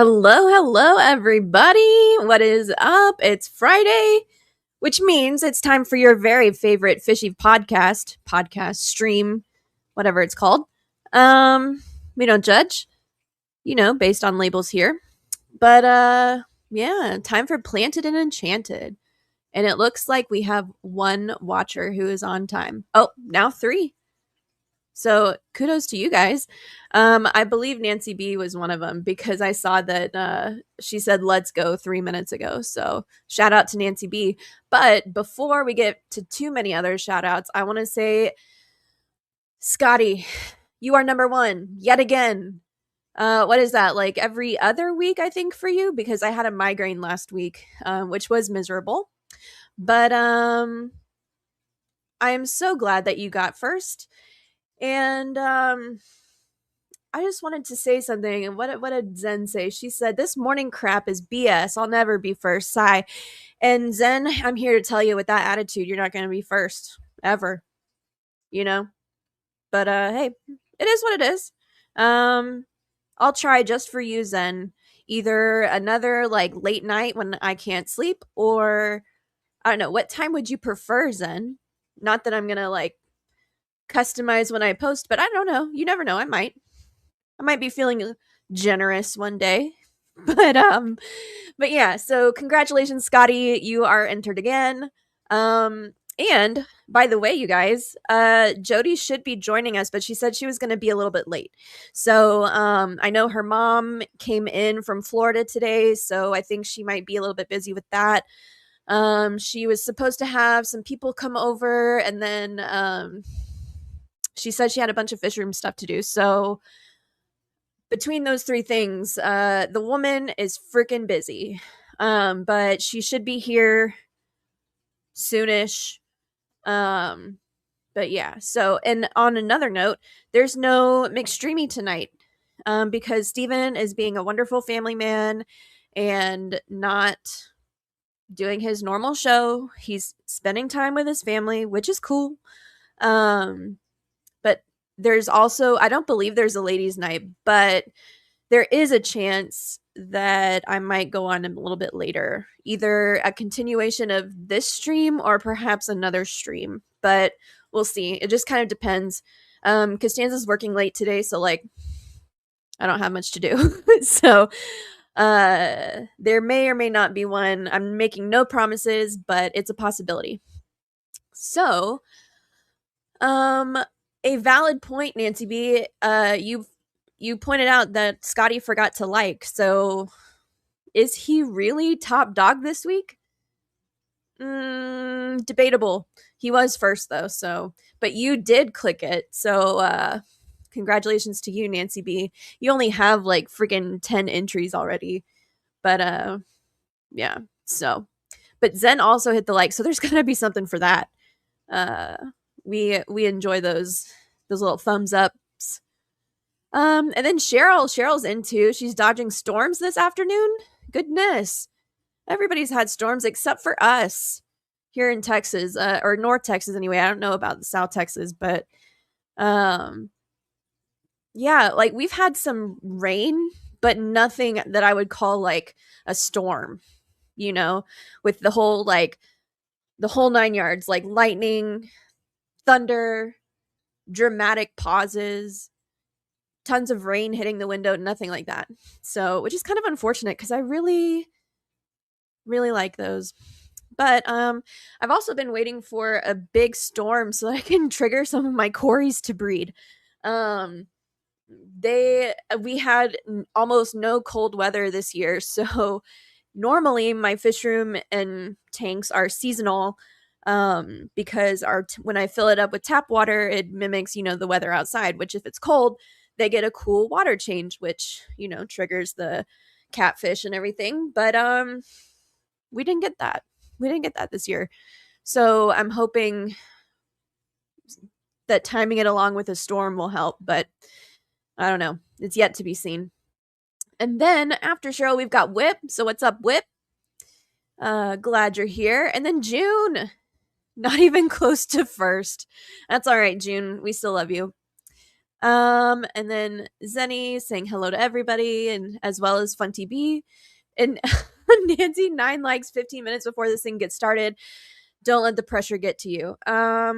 Hello, everybody. What is up? It's Friday, which means it's time for your very favorite fishy podcast, stream, whatever it's called. We don't judge, based on labels here. But yeah, time for Planted and Enchanted. And it looks like we have one watcher who is on time. Oh, now three. So kudos to you guys. I believe Nancy B was one of them because I saw that she said let's go 3 minutes ago. So shout out to Nancy B. But before we get to too many other shout outs, I want to say, Scotty, you are number one yet again. What is that? Like every other week, I think, for you? Because I had a migraine last week, which was miserable. But I am so glad that you got first. And I just wanted to say something. And what did Zen say? She said, "This morning crap is BS. I'll never be first." Sigh. And Zen, I'm here to tell you, with that attitude, you're not going to be first ever. But hey, it is what it is. I'll try just for you, Zen. Either another like late night when I can't sleep, or I don't know. What time would you prefer, Zen? Not that I'm gonna like customize when I post, but I don't know. You never know. I might be feeling generous one day. But yeah, so congratulations, Scotty. You are entered again. And by the way, you guys, Jodi should be joining us, but she said she was going to be a little bit late. So I know her mom came in from Florida today, so I think she might be a little bit busy with that. She was supposed to have some people come over, and then she said she had a bunch of fish room stuff to do. So between those three things, the woman is freaking busy. But she should be here soonish. But yeah, so, and on another note, there's no McStreamy tonight, because Steven is being a wonderful family man and not doing his normal show. He's spending time with his family, which is cool. But there's also, I don't believe there's a ladies' night, but there is a chance that I might go on a little bit later, either a continuation of this stream or perhaps another stream, but we'll see. It just kind of depends. Costanza's working late today, so like I don't have much to do. So there may or may not be one. I'm making no promises, but it's a possibility. So a valid point, Nancy B. You pointed out that Scotty forgot to like. So is he really top dog this week? Debatable. He was first though, so but you did click it. So congratulations to you, Nancy B. You only have like freaking 10 entries already. But yeah. So but Zen also hit the like, so there's gonna be something for that. We enjoy those little thumbs ups. And then Cheryl's in too. She's dodging storms this afternoon. Goodness. Everybody's had storms except for us here in Texas, or North Texas anyway. I don't know about the South Texas, but yeah, like we've had some rain, but nothing that I would call like a storm, with the whole 9 yards, like lightning, thunder, dramatic pauses, tons of rain hitting the window, nothing like that. So, which is kind of unfortunate because I really like those. But I've also been waiting for a big storm so I can trigger some of my Corys to breed. We had almost no cold weather this year, so normally my fish room and tanks are seasonal, because when I fill it up with tap water, it mimics the weather outside, which if it's cold, they get a cool water change, which triggers the catfish and everything. But we didn't get that this year, so I'm hoping that timing it along with a storm will help, but I don't know. It's yet to be seen. And then after Cheryl, we've got Whip. So what's up, Whip? Glad you're here. And then June, not even close to first. That's all right, June. We still love you. And then Zenny saying hello to everybody, and as well as Funty B. And Nancy, 9 likes 15 minutes before this thing gets started. Don't let the pressure get to you. I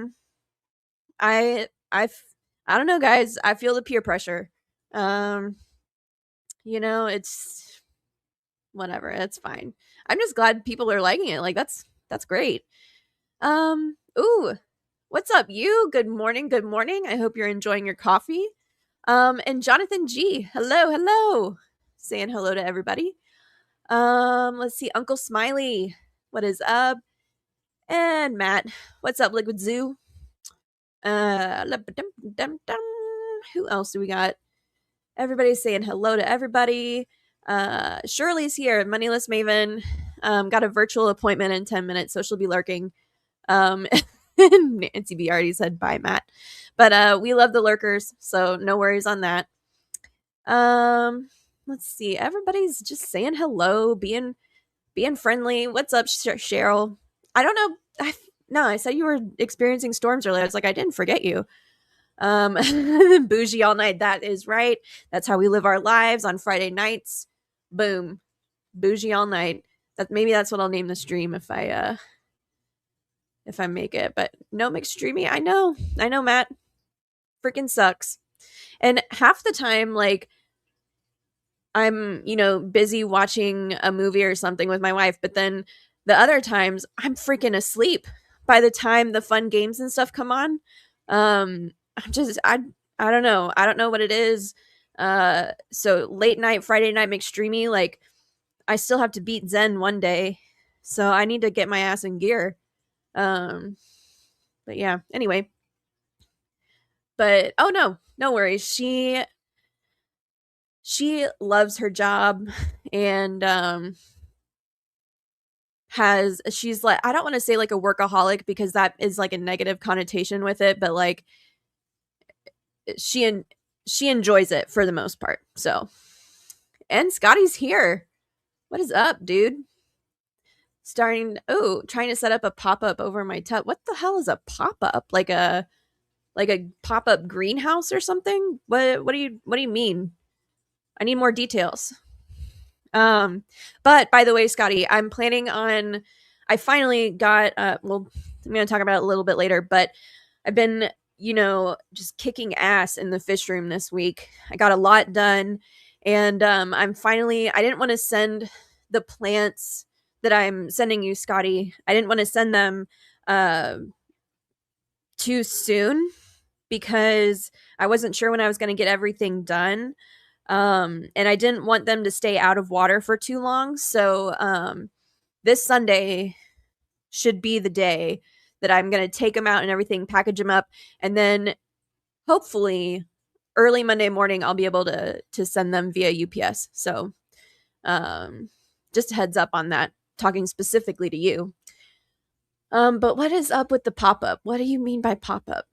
I don't know, guys. I feel the peer pressure. Um, it's whatever. It's fine. I'm just glad people are liking it. Like that's great. Ooh, what's up, you? Good morning. Good morning. I hope you're enjoying your coffee. And Jonathan G. Hello, hello. Saying hello to everybody. Let's see. Uncle Smiley. What is up? And Matt. What's up, Liquid Zoo? Who else do we got? Everybody's saying hello to everybody. Shirley's here, Moneyless Maven. Got a virtual appointment in 10 minutes, so she'll be lurking. Nancy B already said bye, Matt. But we love the lurkers, so no worries on that. Let's see. Everybody's just saying hello, being friendly. What's up, Cheryl? I don't know. No, I said you were experiencing storms earlier. I was like, I didn't forget you. Bougie all night. That is right. That's how we live our lives on Friday nights. Boom. Bougie all night. Maybe that's what I'll name the stream if I make it. But no McStreamy. I know, Matt. Freaking sucks. And half the time, like, I'm, busy watching a movie or something with my wife, but then the other times I'm freaking asleep by the time the fun games and stuff come on. I'm just I don't know. I don't know what it is. So late night, Friday night McStreamy, like I still have to beat Zen one day. So I need to get my ass in gear. But yeah, anyway. But oh no worries. She loves her job and she's like, I don't want to say like a workaholic because that is like a negative connotation with it, but like she enjoys it for the most part. So, and Scotty's here. What is up, dude? Trying to set up a pop-up over my tub. What the hell is a pop-up? Like a pop-up greenhouse or something? What do you mean? I need more details. But by the way, Scotty, I'm planning on I finally got well, I'm going to talk about it a little bit later, but I've been, just kicking ass in the fish room this week. I got a lot done, and I didn't want to send the plants that I'm sending you, Scotty. I didn't want to send them too soon because I wasn't sure when I was going to get everything done. And I didn't want them to stay out of water for too long. So this Sunday should be the day that I'm going to take them out and everything, package them up, and then hopefully early Monday morning I'll be able to send them via UPS. So just a heads up on that, talking specifically to you. But what is up with the pop-up? What do you mean by pop-up?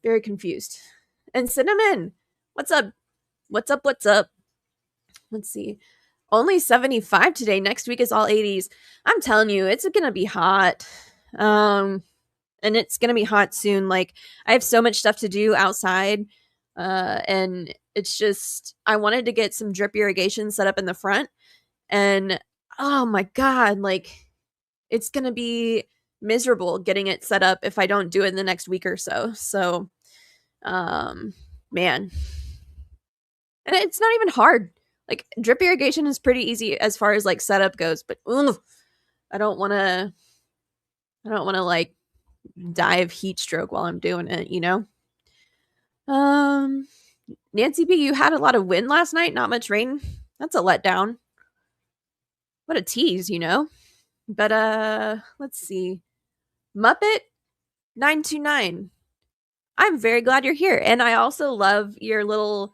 Very confused. And Cinnamon, what's up? What's up? Let's see. Only 75 today. Next week is all 80s. I'm telling you, it's going to be hot. And it's going to be hot soon. Like, I have so much stuff to do outside. And it's just, I wanted to get some drip irrigation set up in the front. And, oh my God, like, it's going to be miserable getting it set up if I don't do it in the next week or so. So, man. And it's not even hard. Like, drip irrigation is pretty easy as far as like setup goes, but I don't want to like die of heat stroke while I'm doing it, Nancy B, you had a lot of wind last night, not much rain. That's a letdown. What a tease, But let's see. Muppet 929. I'm very glad you're here. And I also love your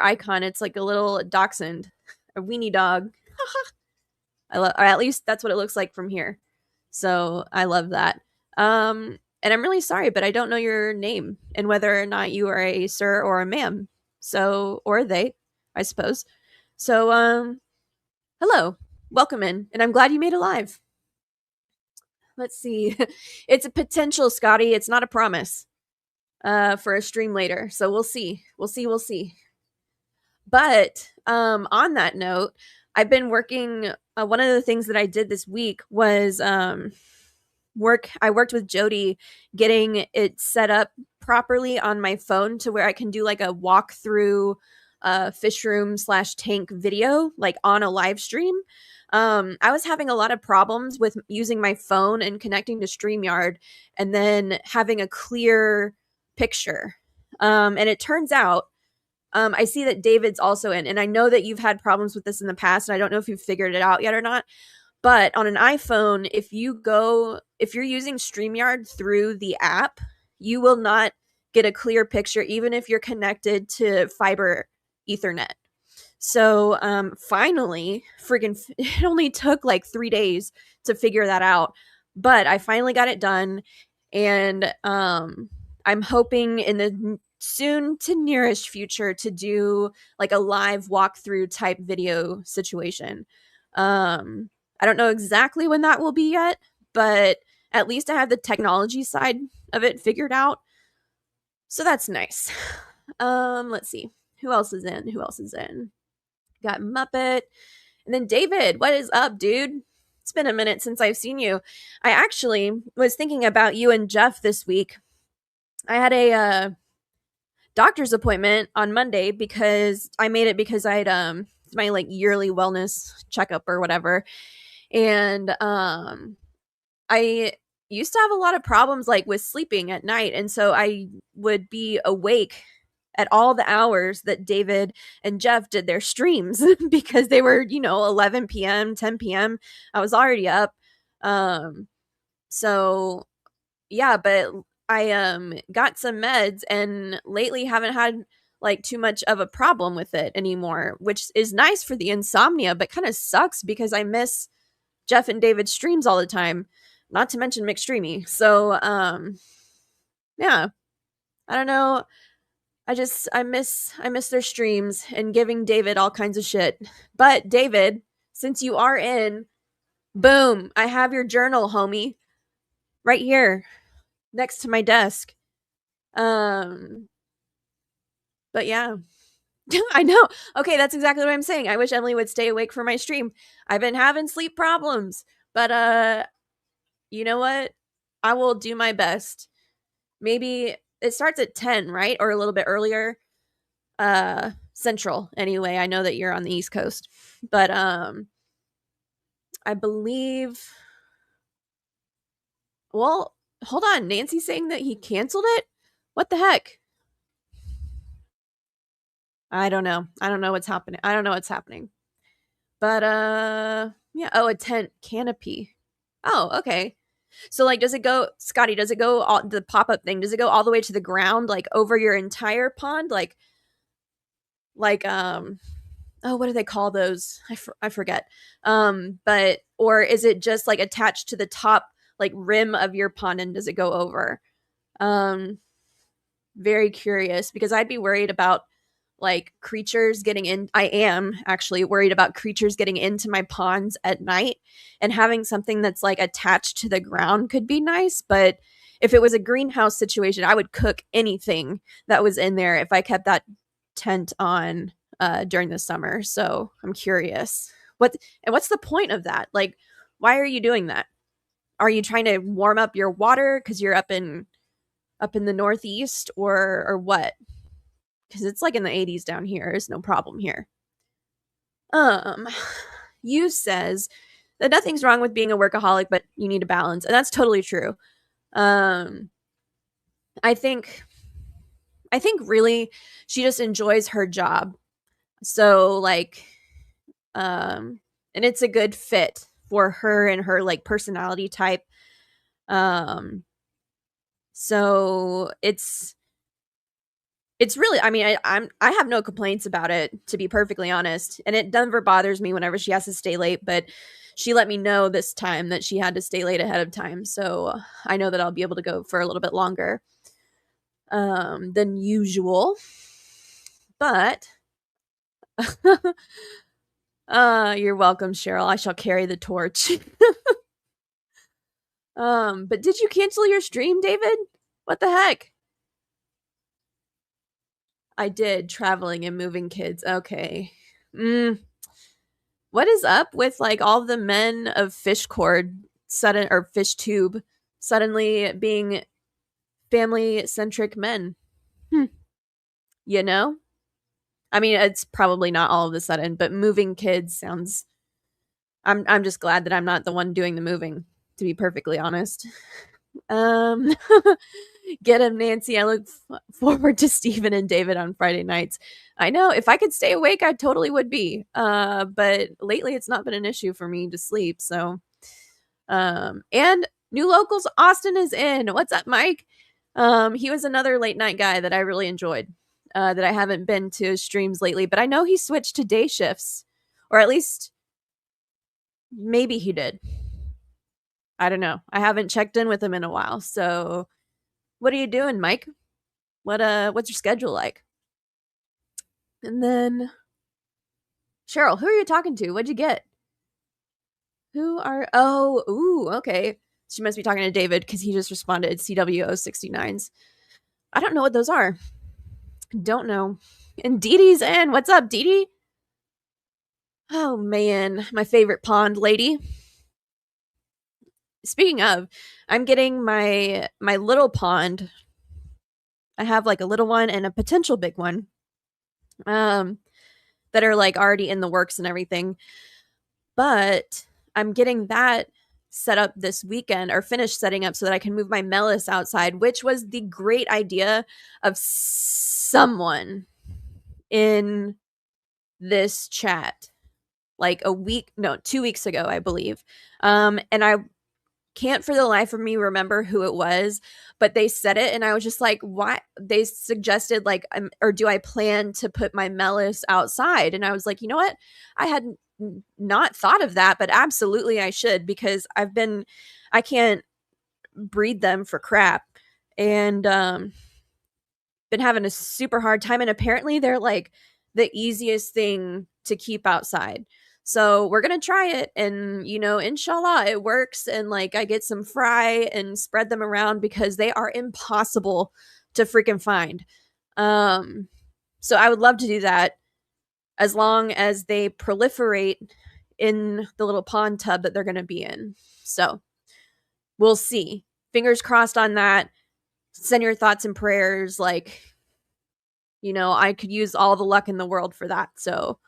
icon. It's like a little dachshund, a weenie dog. or at least that's what it looks like from here. So I love that. And I'm really sorry, but I don't know your name and whether or not you are a sir or a ma'am. So, or they, I suppose. So, hello, welcome in, and I'm glad you made it live. Let's see. It's a potential, Scotty. It's not a promise. for a stream later. So we'll see. We'll see. But on that note, I've been working. One of the things that I did this week was I worked with Jodi getting it set up properly on my phone to where I can do like a walkthrough fish room / tank video like on a live stream. I was having a lot of problems with using my phone and connecting to StreamYard and then having a clear picture. And it turns out I see that David's also in, and I know that you've had problems with this in the past, and I don't know if you've figured it out yet or not. But on an iPhone, if you're using StreamYard through the app, you will not get a clear picture, even if you're connected to fiber Ethernet. So finally, it only took like 3 days to figure that out, but I finally got it done, and I'm hoping in the soon to nearest future to do like a live walkthrough type video situation. I don't know exactly when that will be yet, but at least I have the technology side of it figured out. So that's nice. Let's see. Who else is in? Got Muppet. And then David, what is up, dude? It's been a minute since I've seen you. I actually was thinking about you and Jeff this week. I had a doctor's appointment on Monday because I made it because I'd my like yearly wellness checkup or whatever. And I used to have a lot of problems like with sleeping at night, and so I would be awake at all the hours that David and Jeff did their streams because they were, 11 p.m., 10 p.m. I was already up. So yeah, but I got some meds and lately haven't had like too much of a problem with it anymore, which is nice for the insomnia, but kind of sucks because I miss Jeff and David's streams all the time, not to mention McStreamy. So yeah, I don't know. I miss their streams and giving David all kinds of shit. But David, since you are in, boom, I have your journal, homie, right here next to my desk. But yeah. I know. Okay, that's exactly what I'm saying. I wish Emily would stay awake for my stream. I've been having sleep problems, but you know what? I will do my best. Maybe it starts at 10, right? Or a little bit earlier. Central anyway. I know that you're on the East Coast. But I believe well, hold on. Nancy's saying that he canceled it? What the heck? I don't know. I don't know what's happening. But yeah, a tent canopy. Oh, okay. So like does it go Scotty, does it go all, the pop-up thing, does it go all the way to the ground like over your entire pond like oh, what do they call those? I forget. But or is it just like attached to the top like rim of your pond and does it go over? Very curious because I'd be worried about like creatures getting in. I am actually worried about creatures getting into my ponds at night, and having something that's like attached to the ground could be nice, but if it was a greenhouse situation, I would cook anything that was in there if I kept that tent on during the summer. So I'm curious. What's the point of that? Like, why are you doing that? Are you trying to warm up your water because you're up in the Northeast, or what? Because it's like in the 80s down here. There's no problem here. You says that nothing's wrong with being a workaholic, but you need a balance, and that's totally true. I think really she just enjoys her job. So like and it's a good fit for her and her like personality type. So it's really, I mean, I have no complaints about it, to be perfectly honest. And it never bothers me whenever she has to stay late, but she let me know this time that she had to stay late ahead of time. So I know that I'll be able to go for a little bit longer than usual. But you're welcome, Cheryl. I shall carry the torch. But did you cancel your stream, David? What the heck? I did. Traveling and moving kids. Okay. What is up with like all the men of fish cord or fish tube suddenly being family centric men? Hmm. You know? I mean, it's probably not all of a sudden, but moving kids sounds. I'm just glad that I'm not the one doing the moving, to be perfectly honest. Um, Get him, Nancy. I look forward to Stephen and David on Friday nights. I know if I could stay awake, I totally would be. But lately it's not been an issue for me to sleep. So, and new locals, Austin is in. What's up, Mike? He was another late night guy that I really enjoyed. That I haven't been to his streams lately, but I know he switched to day shifts, or at least maybe he did. I don't know. I haven't checked in with him in a while. So, what are you doing, Mike? What's your schedule like? And then Cheryl, who are you talking to? What'd you get? Okay. She must be talking to David because he just responded CW069s. I don't know what those are. Don't know. And Dee Dee's in. What's up, Dee Dee? Oh man, my favorite pond lady. Speaking of, I'm getting my little pond. I have like a little one and a potential big one. That are like already in the works and everything. But I'm getting that set up this weekend, or finished setting up, so that I can move my Melis outside, which was the great idea of someone in this chat like 2 weeks ago, I believe. And I can't for the life of me remember who it was, but they said it and I was just like, why? They suggested like, or do I plan to put my Melis outside? And I was like, you know what? I had not thought of that, but absolutely I should, because I can't breed them for crap, and been having a super hard time. And apparently they're like the easiest thing to keep outside. So we're going to try it, and, inshallah it works. And like I get some fry and spread them around, because they are impossible to freaking find. So I would love to do that, as long as they proliferate in the little pond tub that they're going to be in. So we'll see. Fingers crossed on that. Send your thoughts and prayers. Like, I could use all the luck in the world for that. So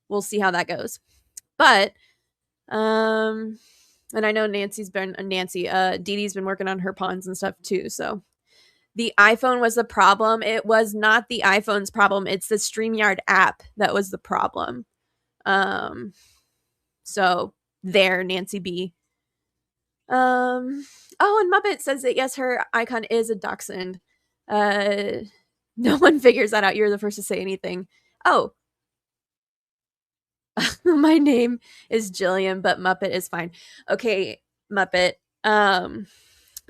we'll see how that goes. But, and I know Dee Dee's been working on her ponds and stuff too. So the iPhone was the problem. It was not the iPhone's problem. It's the StreamYard app that was the problem. So there, Nancy B. Oh, and Muppet says that yes, her icon is a dachshund. No one figures that out. You're the first to say anything. Oh, my name is Jillian, but Muppet is fine. Okay, Muppet. I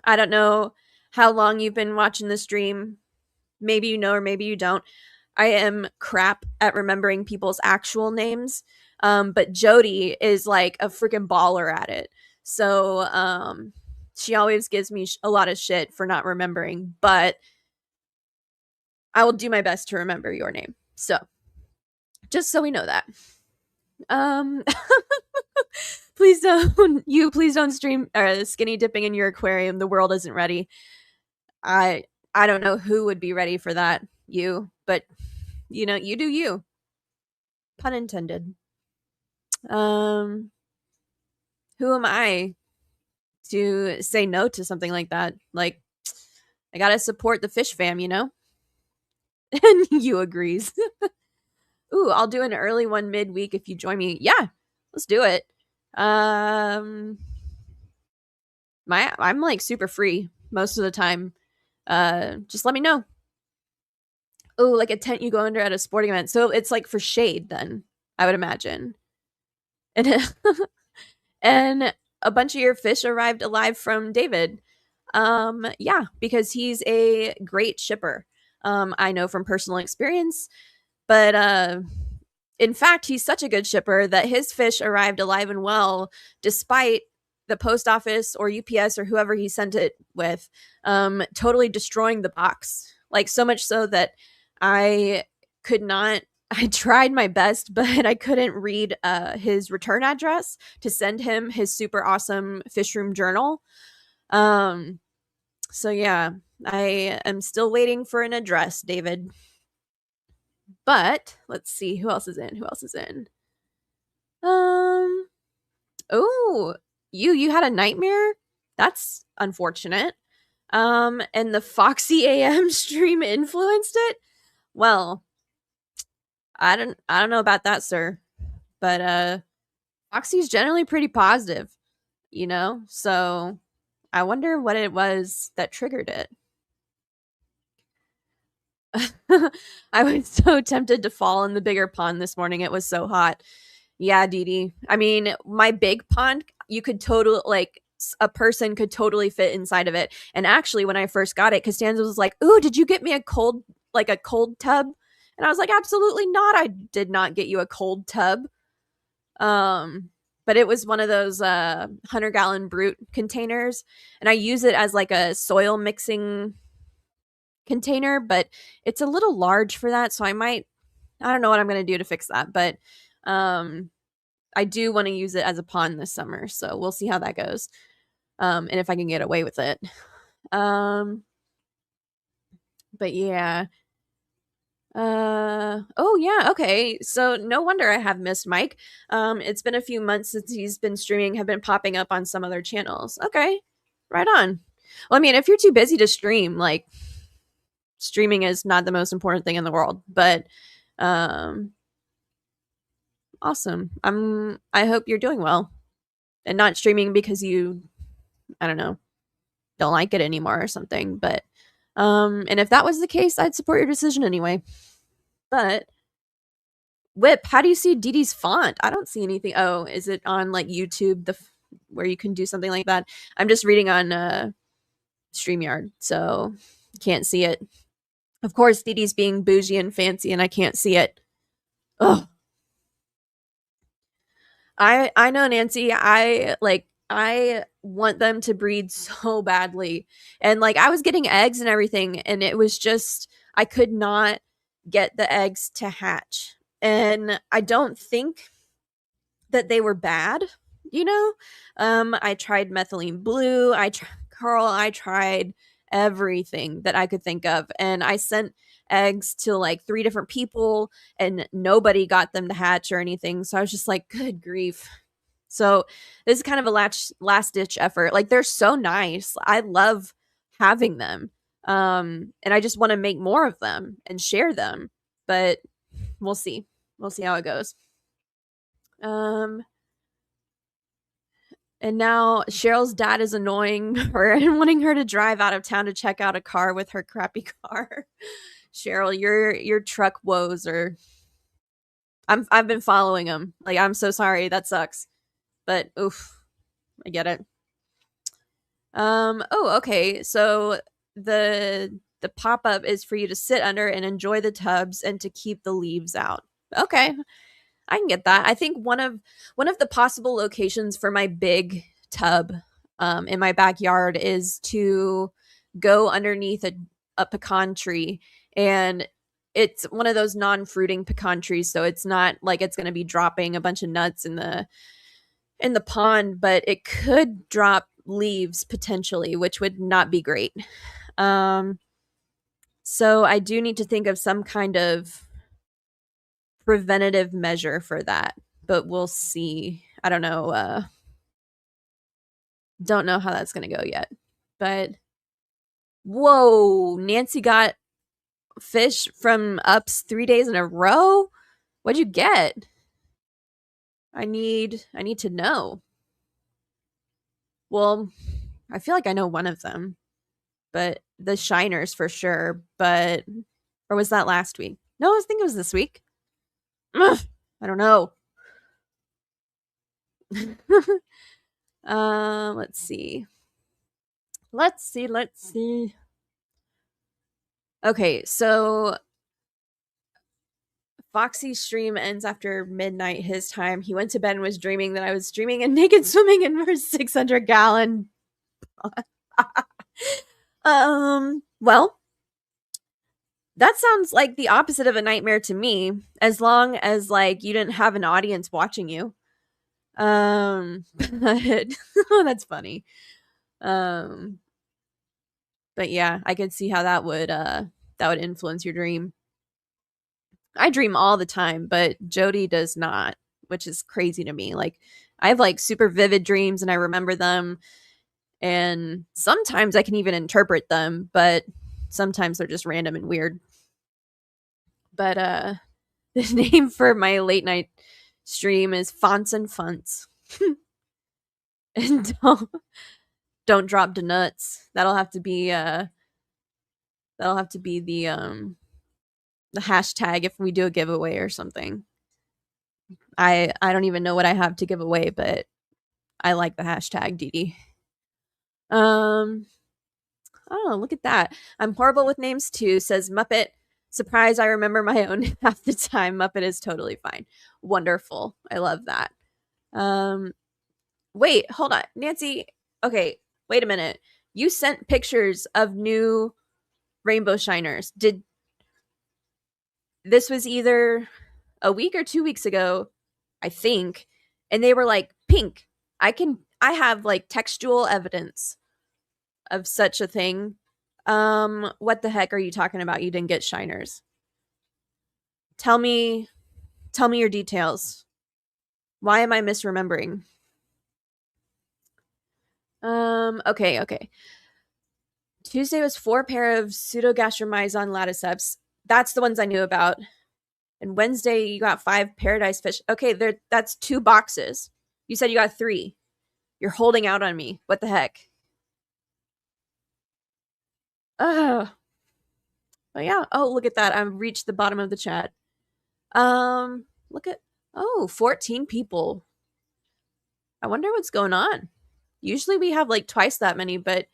don't know how long you've been watching the stream. Maybe you know, or maybe you don't. I am crap at remembering people's actual names. But Jodi is like a freaking baller at it. So, she always gives me a lot of shit for not remembering, but I will do my best to remember your name. So, just so we know that. Please don't stream skinny dipping in your aquarium. The world isn't ready. I don't know who would be ready for that. But you do you. Pun intended. Who am I to say no to something like that? Like, I gotta support the fish fam, And you agrees. Ooh, I'll do an early one midweek if you join me. Yeah, let's do it. I'm like super free most of the time. Just let me know. Oh, like a tent you go under at a sporting event. So it's like for shade then, I would imagine. And and a bunch of your fish arrived alive from David. Yeah, because he's a great shipper. I know from personal experience, but in fact, he's such a good shipper that his fish arrived alive and well, despite the post office or UPS or whoever he sent it with, totally destroying the box. Like, so much so that I could not. I tried my best, but I couldn't read his return address to send him his super awesome fish room journal. Um, so yeah, I am still waiting for an address, David. But let's see who else is in. Who else is in? Oh, you had a nightmare? That's unfortunate. And the Foxy AM stream influenced it? Well, I don't know about that, sir. But Foxy's generally pretty positive, you know? So I wonder what it was that triggered it. I was so tempted to fall in the bigger pond this morning. It was so hot. Yeah, Dee. I mean, my big pond, you could totally, like, a person could totally fit inside of it. And actually, when I first got it, Costanza was like, "Ooh, did you get me a cold tub?" And I was like, "Absolutely not. I did not get you a cold tub." But it was one of those 100-gallon brute containers, and I use it as like a soil mixing container, but it's a little large for that, so I don't know what I'm going to do to fix that, but I do want to use it as a pond this summer, so we'll see how that goes. And if I can get away with it. But yeah. Oh yeah, okay. So no wonder I have missed Mike. It's been a few months since he's been streaming, have been popping up on some other channels. Okay. Right on. Well, I mean, if you're too busy to stream, like, streaming is not the most important thing in the world, but awesome. I hope you're doing well and not streaming because you, I don't know, don't like it anymore or something, but and if that was the case, I'd support your decision anyway. But Whip, how do you see Dee Dee's font? I don't see anything. Oh, is it on like YouTube, where you can do something like that? I'm just reading on StreamYard, so can't see it. Of course, Dee Dee's being bougie and fancy, and I can't see it. Ugh. I know, Nancy. I want them to breed so badly. And like I was getting eggs and everything, and it was just I could not get the eggs to hatch. And I don't think that they were bad, you know? I tried methylene blue, Carl, I tried everything that I could think of, and I sent eggs to like 3 different people and nobody got them to hatch or anything. So I was just like, good grief. So this is kind of a last ditch effort. Like, they're so nice. I love having them. And I just want to make more of them and share them. But we'll see. We'll see how it goes. And now Cheryl's dad is annoying her and wanting her to drive out of town to check out a car with her crappy car. Cheryl, your truck woes are. I've been following them. Like, I'm so sorry. That sucks. But oof, I get it. Oh, okay. So the pop-up is for you to sit under and enjoy the tubs and to keep the leaves out. Okay. I can get that. I think one of the possible locations for my big tub in my backyard is to go underneath a pecan tree, and it's one of those non-fruiting pecan trees, so it's not like it's going to be dropping a bunch of nuts in the pond, but it could drop leaves potentially, which would not be great. So I do need to think of some kind of preventative measure for that, but we'll see. I don't know. Don't know how that's going to go yet. But whoa, Nancy got fish from ups 3 days in a row. What'd you get? I need to know. Well, I feel like I know one of them, but the shiners for sure. But or was that last week? No, I think it was this week. Ugh, I don't know. Let's see. Let's see. Okay, so Foxy's stream ends after midnight his time. He went to bed and was dreaming that I was streaming and naked swimming in her 600-gallon. Well, That sounds like the opposite of a nightmare to me, as long as like you didn't have an audience watching you. But that's funny. Um, but yeah, I could see how that would influence your dream. I dream all the time, but Jodi does not, which is crazy to me. Like I have like super vivid dreams and I remember them, and sometimes I can even interpret them, but sometimes they're just random and weird. But the name for my late night stream is Fonts and Funts. And don't drop the nuts. That'll have to be the hashtag if we do a giveaway or something. I don't even know what I have to give away, but I like the hashtag Didi. Um oh, look at that. I'm horrible with names too, says Muppet. Surprise, I remember my own half the time. Muppet is totally fine. Wonderful. I love that. Um wait, hold on. Nancy, okay, wait a minute. You sent pictures of new rainbow shiners. Did this was either a week or 2 weeks ago, I think, and they were like pink. I have like textual evidence of such a thing. What the heck are you talking about? You didn't get shiners. Tell me your details. Why am I misremembering? Okay. Tuesday was 4 pair of pseudogastromyzon laticeps. That's the ones I knew about. And Wednesday you got 5 paradise fish. Okay, that's 2 boxes. You said you got 3. You're holding out on me. What the heck? Ugh. But yeah. Oh, look at that. I've reached the bottom of the chat. Look at 14 people. I wonder what's going on. Usually we have like twice that many, but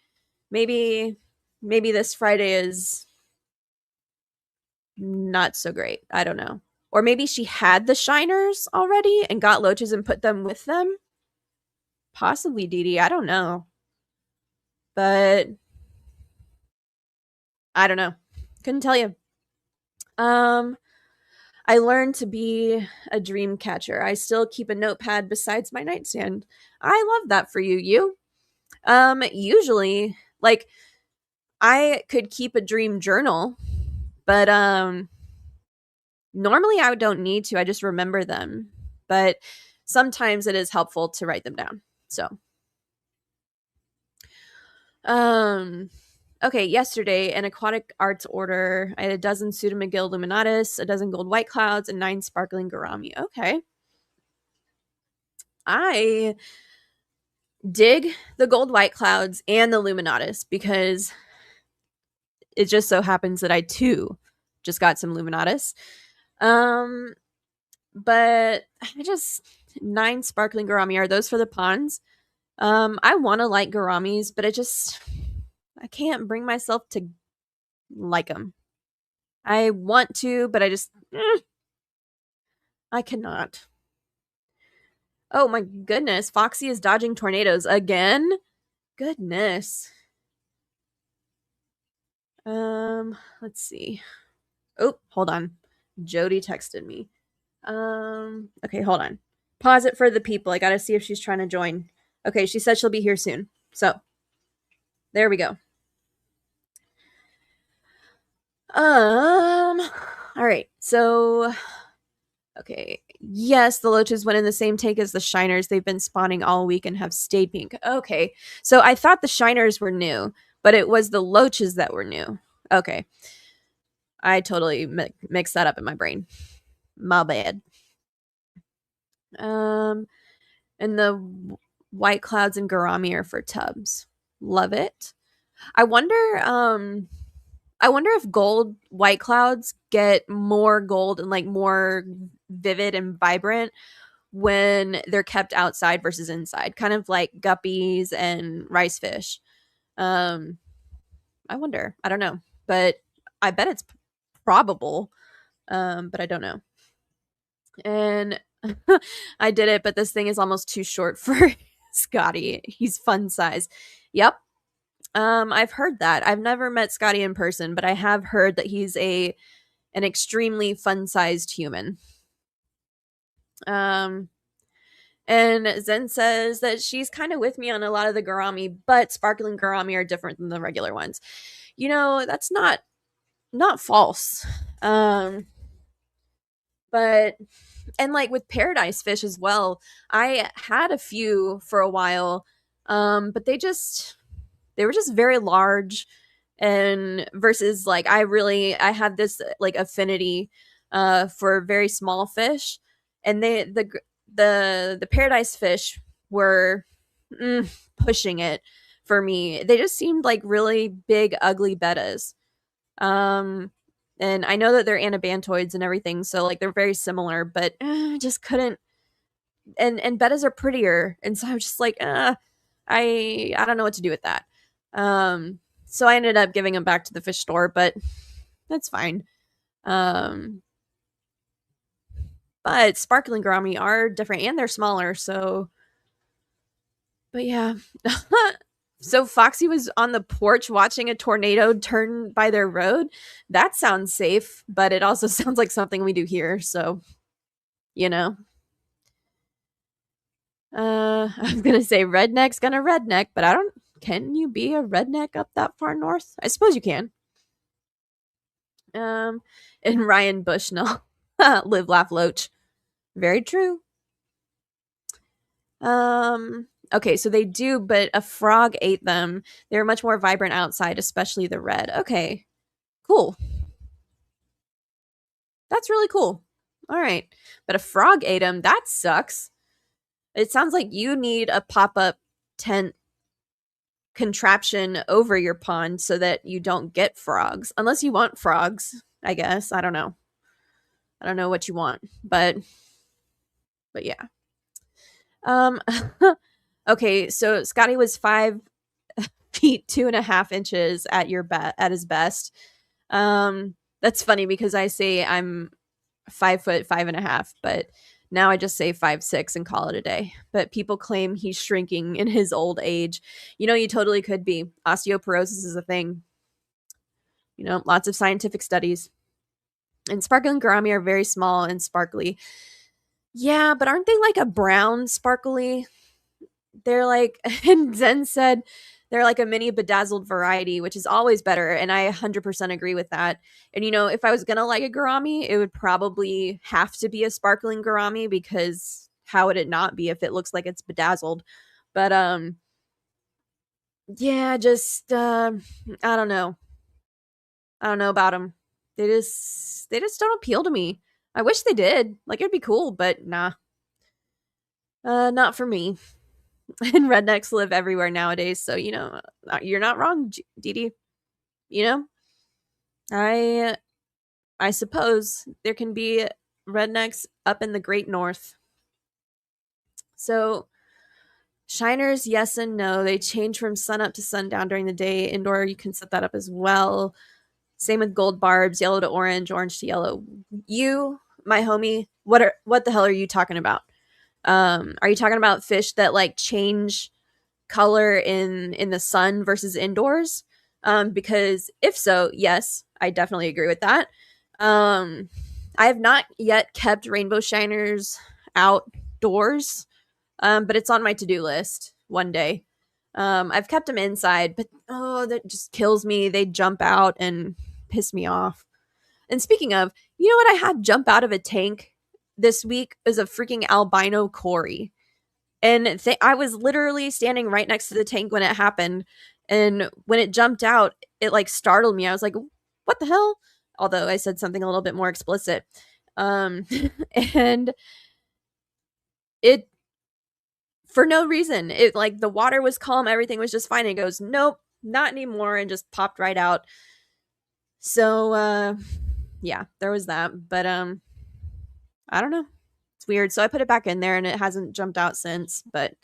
maybe this Friday is not so great. I don't know. Or maybe she had the shiners already and got loaches and put them with them. Possibly, Didi. I don't know. But I don't know. Couldn't tell you. I learned to be a dream catcher. I still keep a notepad besides my nightstand. I love that for you. Usually, like I could keep a dream journal, but normally I don't need to. I just remember them. But sometimes it is helpful to write them down. So, okay, yesterday, an aquatic arts order. I had a dozen Pseudomagil luminatus, a dozen gold white clouds, and 9 sparkling gourami. Okay. I dig the gold white clouds and the luminatus because it just so happens that I too just got some luminatus. But I just 9 sparkling gourami. Are those for the ponds? I want to like gouramis, but I can't bring myself to like them. I want to, but I cannot. Oh my goodness, Foxy is dodging tornadoes again? Goodness. Let's see. Oh, hold on. Jodi texted me. Okay, hold on. Pause it for the people. I gotta see if she's trying to join. Okay, she said she'll be here soon. So, there we go. All right. So, okay. Yes, the loaches went in the same tank as the shiners. They've been spawning all week and have stayed pink. Okay. So I thought the shiners were new, but it was the loaches that were new. Okay. I totally mixed that up in my brain. My bad. And the white clouds and gourami are for tubs. Love it. I wonder if gold white clouds get more gold and like more vivid and vibrant when they're kept outside versus inside, kind of like guppies and rice fish. I wonder. I don't know, but I bet it's probable. But I don't know. And I did it, but this thing is almost too short for Scotty. He's fun size. Yep. I've heard that. I've never met Scotty in person, but I have heard that he's an extremely fun-sized human. Um, and Zen says that she's kind of with me on a lot of the gourami, but sparkling gourami are different than the regular ones. That's not false. But and like with paradise fish as well, I had a few for a while, but they were just very large, and versus like I had this like affinity for very small fish, and the paradise fish were pushing it for me. They just seemed like really big ugly bettas. um and I know that they're anabantoids and everything, so like they're very similar, but just couldn't. And bettas are prettier, and so I was just like, I don't know what to do with that. So I ended up giving them back to the fish store, but that's fine. Um, but sparkling gourami are different and they're smaller, so but yeah. So Foxy was on the porch watching a tornado turn by their road. That sounds safe, but it also sounds like something we do here, so you know. I was gonna say redneck's gonna redneck, but I don't. Can you be a redneck up that far north? I suppose you can. Um, and Ryan Bushnell, live, laugh, loach. Very true. Okay, so they do, but a frog ate them. They're much more vibrant outside, especially the red. Okay, cool. That's really cool. All right, but a frog ate them. That sucks. It sounds like you need a pop up tent contraption over your pond so that you don't get frogs. Unless you want frogs, I guess. I don't know. I don't know what you want, but yeah. Um okay, so Scotty was 5 feet 2.5 inches at his best. That's funny because I say I'm 5 foot 5.5, but now I just say 5'6" and call it a day. But people claim he's shrinking in his old age. You totally could be. Osteoporosis is a thing. Lots of scientific studies. And sparkling gourami are very small and sparkly. Yeah, but aren't they like a brown sparkly? They're like, and Zen said they're like a mini bedazzled variety, which is always better. And I 100% agree with that. And if I was going to like a gourami, it would probably have to be a sparkling gourami, because how would it not be if it looks like it's bedazzled? But, yeah, just, I don't know. I don't know about them. They just don't appeal to me. I wish they did. Like, it'd be cool, but nah. Not for me. And rednecks live everywhere nowadays, so you're not wrong, Dee. You know, I suppose there can be rednecks up in the great north. So shiners, yes and no. They change from sun up to sundown during the day. Indoor, you can set that up as well. Same with gold barbs, yellow to orange, orange to yellow. You, my homie, what the hell are you talking about? Are you talking about fish that like change color in the sun versus indoors? Because if so, yes, I definitely agree with that. I have not yet kept rainbow shiners outdoors, but it's on my to-do list one day. I've kept them inside, but that just kills me. They jump out and piss me off. And speaking of, you know what I had jump out of a tank this week is a freaking albino Cory. And I was literally standing right next to the tank when it happened. And when it jumped out, it like startled me. I was like, what the hell? Although I said something a little bit more explicit. And it, for no reason, it like the water was calm. Everything was just fine. It goes, nope, not anymore. And just popped right out. So, yeah, there was that. But, I don't know. It's weird. So I put it back in there and it hasn't jumped out since, but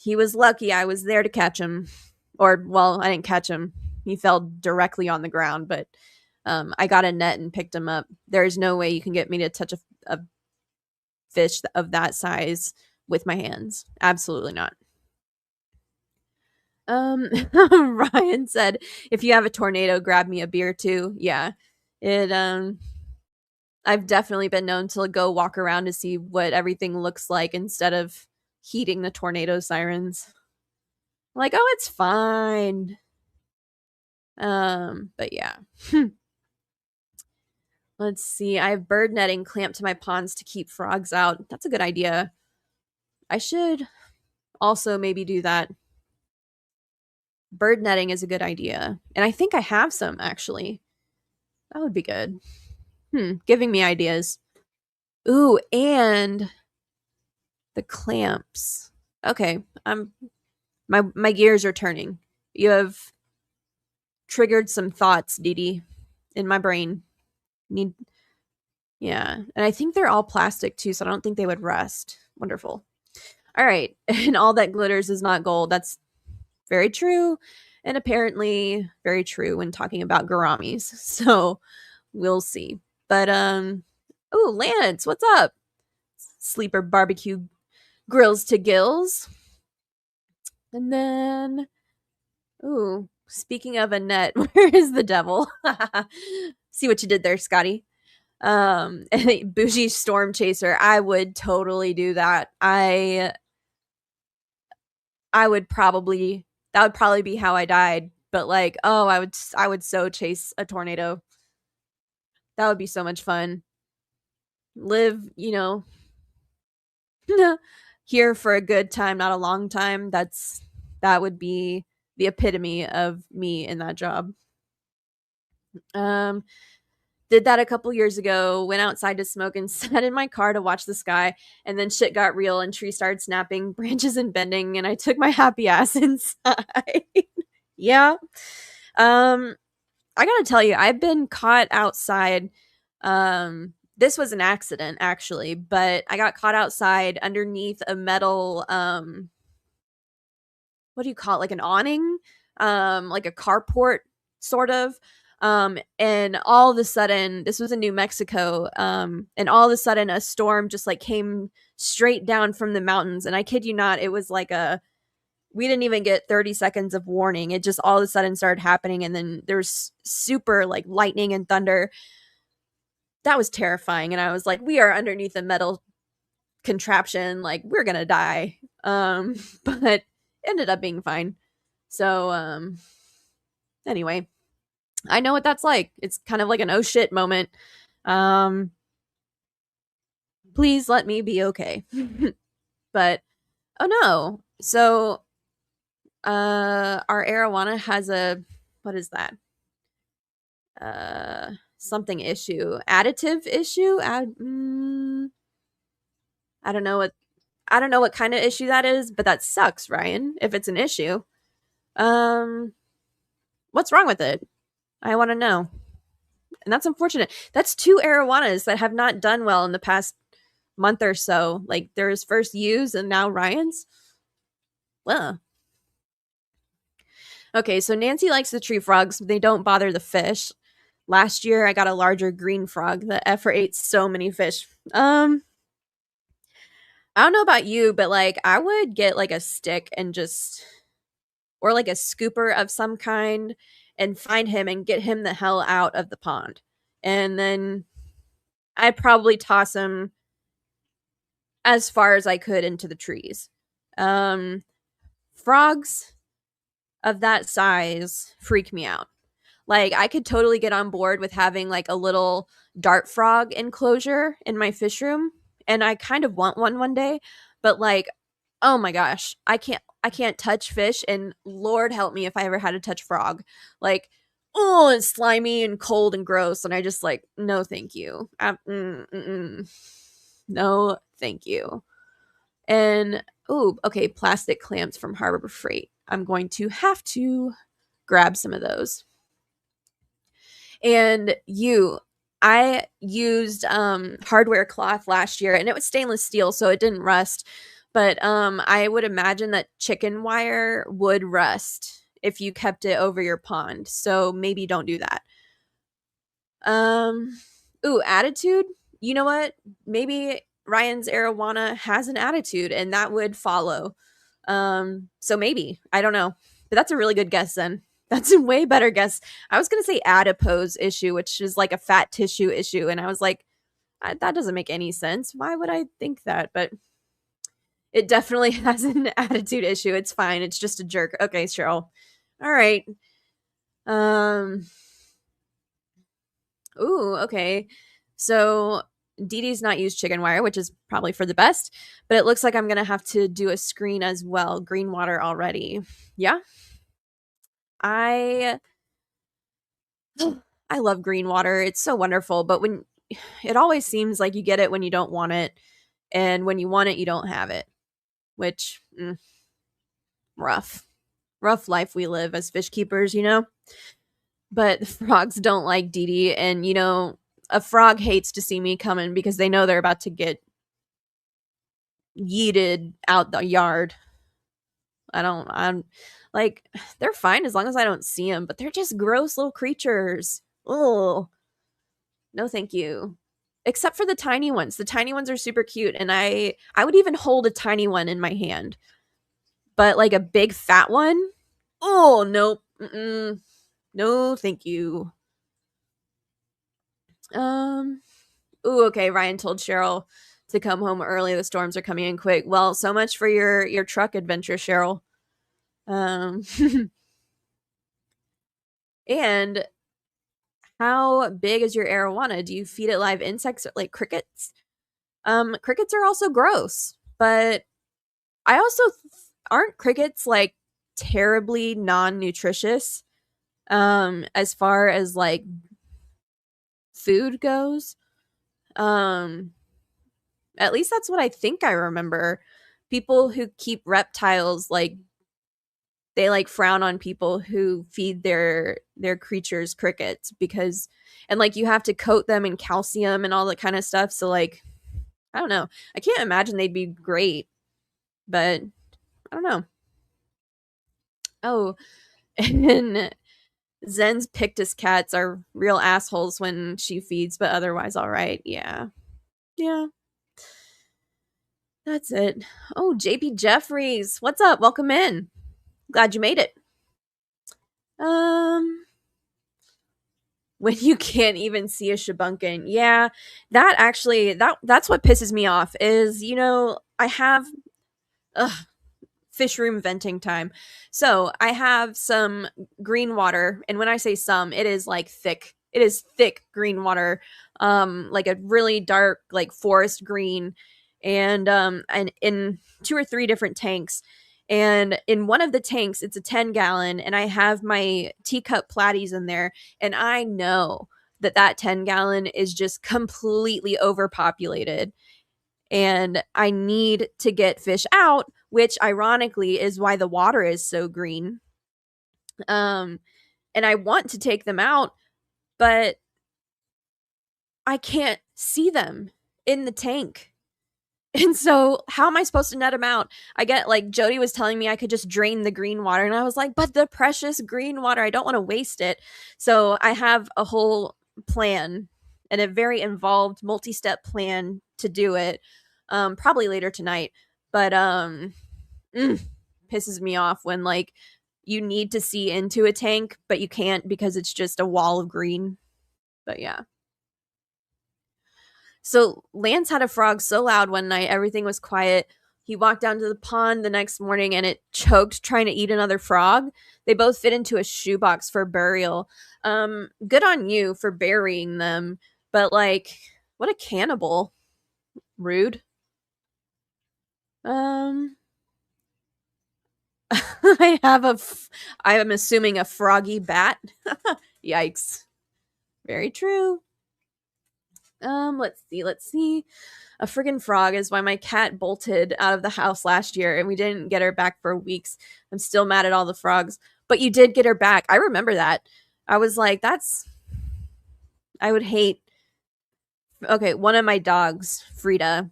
he was lucky I was there to catch him. Or, well, I didn't catch him. He fell directly on the ground, but I got a net and picked him up. There's no way you can get me to touch a fish of that size with my hands. Absolutely not. Ryan said, if you have a tornado, grab me a beer too. Yeah. It I've definitely been known to go walk around to see what everything looks like instead of heeding the tornado sirens. Like, oh, it's fine. But yeah. Let's see. I have bird netting clamped to my ponds to keep frogs out. That's a good idea. I should also maybe do that. Bird netting is a good idea. And I think I have some actually. That would be good. Giving me ideas. Ooh, and the clamps. Okay, my gears are turning. You have triggered some thoughts, Dee, in my brain. Need Yeah, and I think they're all plastic too, so I don't think they would rust. Wonderful. All right, and all that glitters is not gold. That's very true, and apparently very true when talking about garamis. So we'll see. But oh, Lance, what's up? Sleeper barbecue grills to gills. And then, ooh, speaking of a net, where is the devil? See what you did there, Scotty. Bougie storm chaser. I would totally do that. I would probably that would probably be how I died. But like, oh, I would so chase a tornado. That would be so much fun. Live, here for a good time, not a long time. That would be the epitome of me in that job. Um, did that a couple years ago, went outside to smoke and sat in my car to watch the sky, and then shit got real and trees started snapping, branches and bending, and I took my happy ass inside. Yeah. I gotta tell you, I've been caught outside. This was an accident actually, but I got caught outside underneath a metal what do you call it? Like an awning, like a carport sort of. And all of a sudden, this was in New Mexico, and all of a sudden a storm just like came straight down from the mountains. And I kid you not, it was like we didn't even get 30 seconds of warning. It just all of a sudden started happening. And then there's super like lightning and thunder. That was terrifying. And I was like, we are underneath a metal contraption. Like, we're going to die. But ended up being fine. So, anyway, I know what that's like. It's kind of like an oh shit moment. Please let me be okay. But, oh no. So, our arowana has what is that? Something issue, additive issue. I don't know what kind of issue that is, but that sucks, Ryan. If it's an issue, what's wrong with it? I want to know. And that's unfortunate. That's 2 arowanas that have not done well in the past month or so. Like there's first U's and now Ryan's. Well. Okay, so Nancy likes the tree frogs, but they don't bother the fish. Last year I got a larger green frog that ever ate so many fish. I don't know about you, but like I would get like a stick and or like a scooper of some kind and find him and get him the hell out of the pond. And then I'd probably toss him as far as I could into the trees. Frogs of that size freak me out. Like I could totally get on board with having like a little dart frog enclosure in my fish room, and I kind of want one day, but like, oh my gosh, I can't touch fish, and Lord help me if I ever had to touch frog. Like, oh, it's slimy and cold and gross, and I just like, no thank you. No thank you. And oh, okay, plastic clamps from Harbor Freight. I'm going to have to grab some of those. And I used hardware cloth last year, and it was stainless steel, so it didn't rust. But I would imagine that chicken wire would rust if you kept it over your pond. So maybe don't do that. Ooh, attitude. You know what? Maybe Ryan's arowana has an attitude, and that would follow. So maybe, I don't know. But that's a really good guess then. That's a way better guess. I was going to say adipose issue, which is like a fat tissue issue. And I was like, that doesn't make any sense. Why would I think that? But it definitely has an attitude issue. It's fine. It's just a jerk. Okay, Cheryl. All right. Ooh, okay. So Didi's not used chicken wire, which is probably for the best, but it looks like I'm gonna have to do a screen as well. Green water already. Yeah. I I love green water. It's so wonderful, but when it always seems like you get it when you don't want it, and when you want it, you don't have it. Which rough. Rough life we live as fish keepers, you know? But the frogs don't like Didi, and you know, a frog hates to see me coming because they know they're about to get yeeted out the yard. I'm like, they're fine as long as I don't see them, but they're just gross little creatures. Oh, no, thank you. Except for the tiny ones. The tiny ones are super cute, and I would even hold a tiny one in my hand. But like a big fat one, oh nope, no, thank you. Ooh, okay. Ryan told Cheryl to come home early. The storms are coming in quick. Well, so much for your truck adventure, Cheryl. And how big is your arowana? Do you feed it live insects like crickets? Crickets are also gross, but I also aren't crickets like terribly non-nutritious as far as like food goes. At least that's what I think I remember. People who keep reptiles, like, they like frown on people who feed their creatures crickets, because and like you have to coat them in calcium and all that kind of stuff. So like, I don't know. I can't imagine they'd be great, but I don't know. Oh, and Zen's Pictus cats are real assholes when she feeds, but otherwise all right. Yeah. Yeah. That's it. Oh, JP Jeffries. What's up? Welcome in. Glad you made it. When you can't even see a shabunkin. Yeah, that actually that's what pisses me off is, you know, I have fish room venting time. So, I have some green water, and when I say some, it is like thick. It is thick green water. Like a really dark like forest green, and in 2 or 3 different tanks. And in one of the tanks, it's a 10-gallon, and I have my teacup platies in there, and I know that 10-gallon is just completely overpopulated, and I need to get fish out, which ironically is why the water is so green. And I want to take them out, but I can't see them in the tank. And so, how am I supposed to net them out? I get like Jodi was telling me I could just drain the green water, and I was like, but the precious green water, I don't want to waste it. So, I have a whole plan and a very involved multi-step plan to do it. Probably later tonight. But pisses me off when like you need to see into a tank, but you can't because it's just a wall of green. But yeah. So Lance had a frog so loud one night, everything was quiet. He walked down to the pond the next morning and it choked trying to eat another frog. They both fit into a shoebox for burial. Good on you for burying them, but like, what a cannibal. Rude. I am assuming a froggy bat. Yikes. Very true. Let's see. A friggin' frog is why my cat bolted out of the house last year and we didn't get her back for weeks. I'm still mad at all the frogs. But you did get her back. I remember that. I was like, I would hate. Okay, one of my dogs, Frida,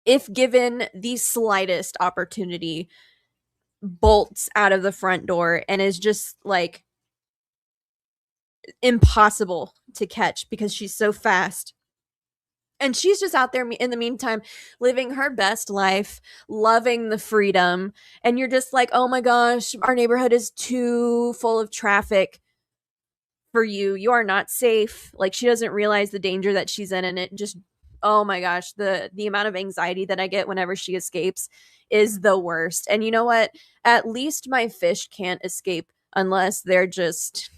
if given the slightest opportunity, bolts out of the front door and is just like impossible to catch because she's so fast. And she's just out there in the meantime, living her best life, loving the freedom. And you're just like, oh my gosh, our neighborhood is too full of traffic for you. You are not safe. Like, she doesn't realize the danger that she's in. And it just, oh my gosh, the amount of anxiety that I get whenever she escapes is the worst. And you know what? At least my fish can't escape unless they're just,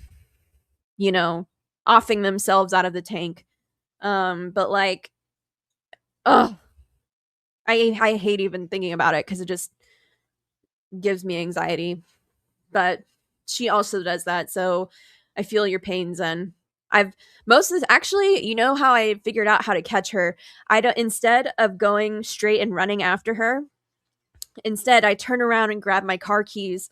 offing themselves out of the tank. But like, oh, I hate even thinking about it because it just gives me anxiety. But she also does that, so I feel your pains. And I've most of this, actually, you know how I figured out how to catch her? I don't Instead of going straight and running after her, instead I turn around and grab my car keys,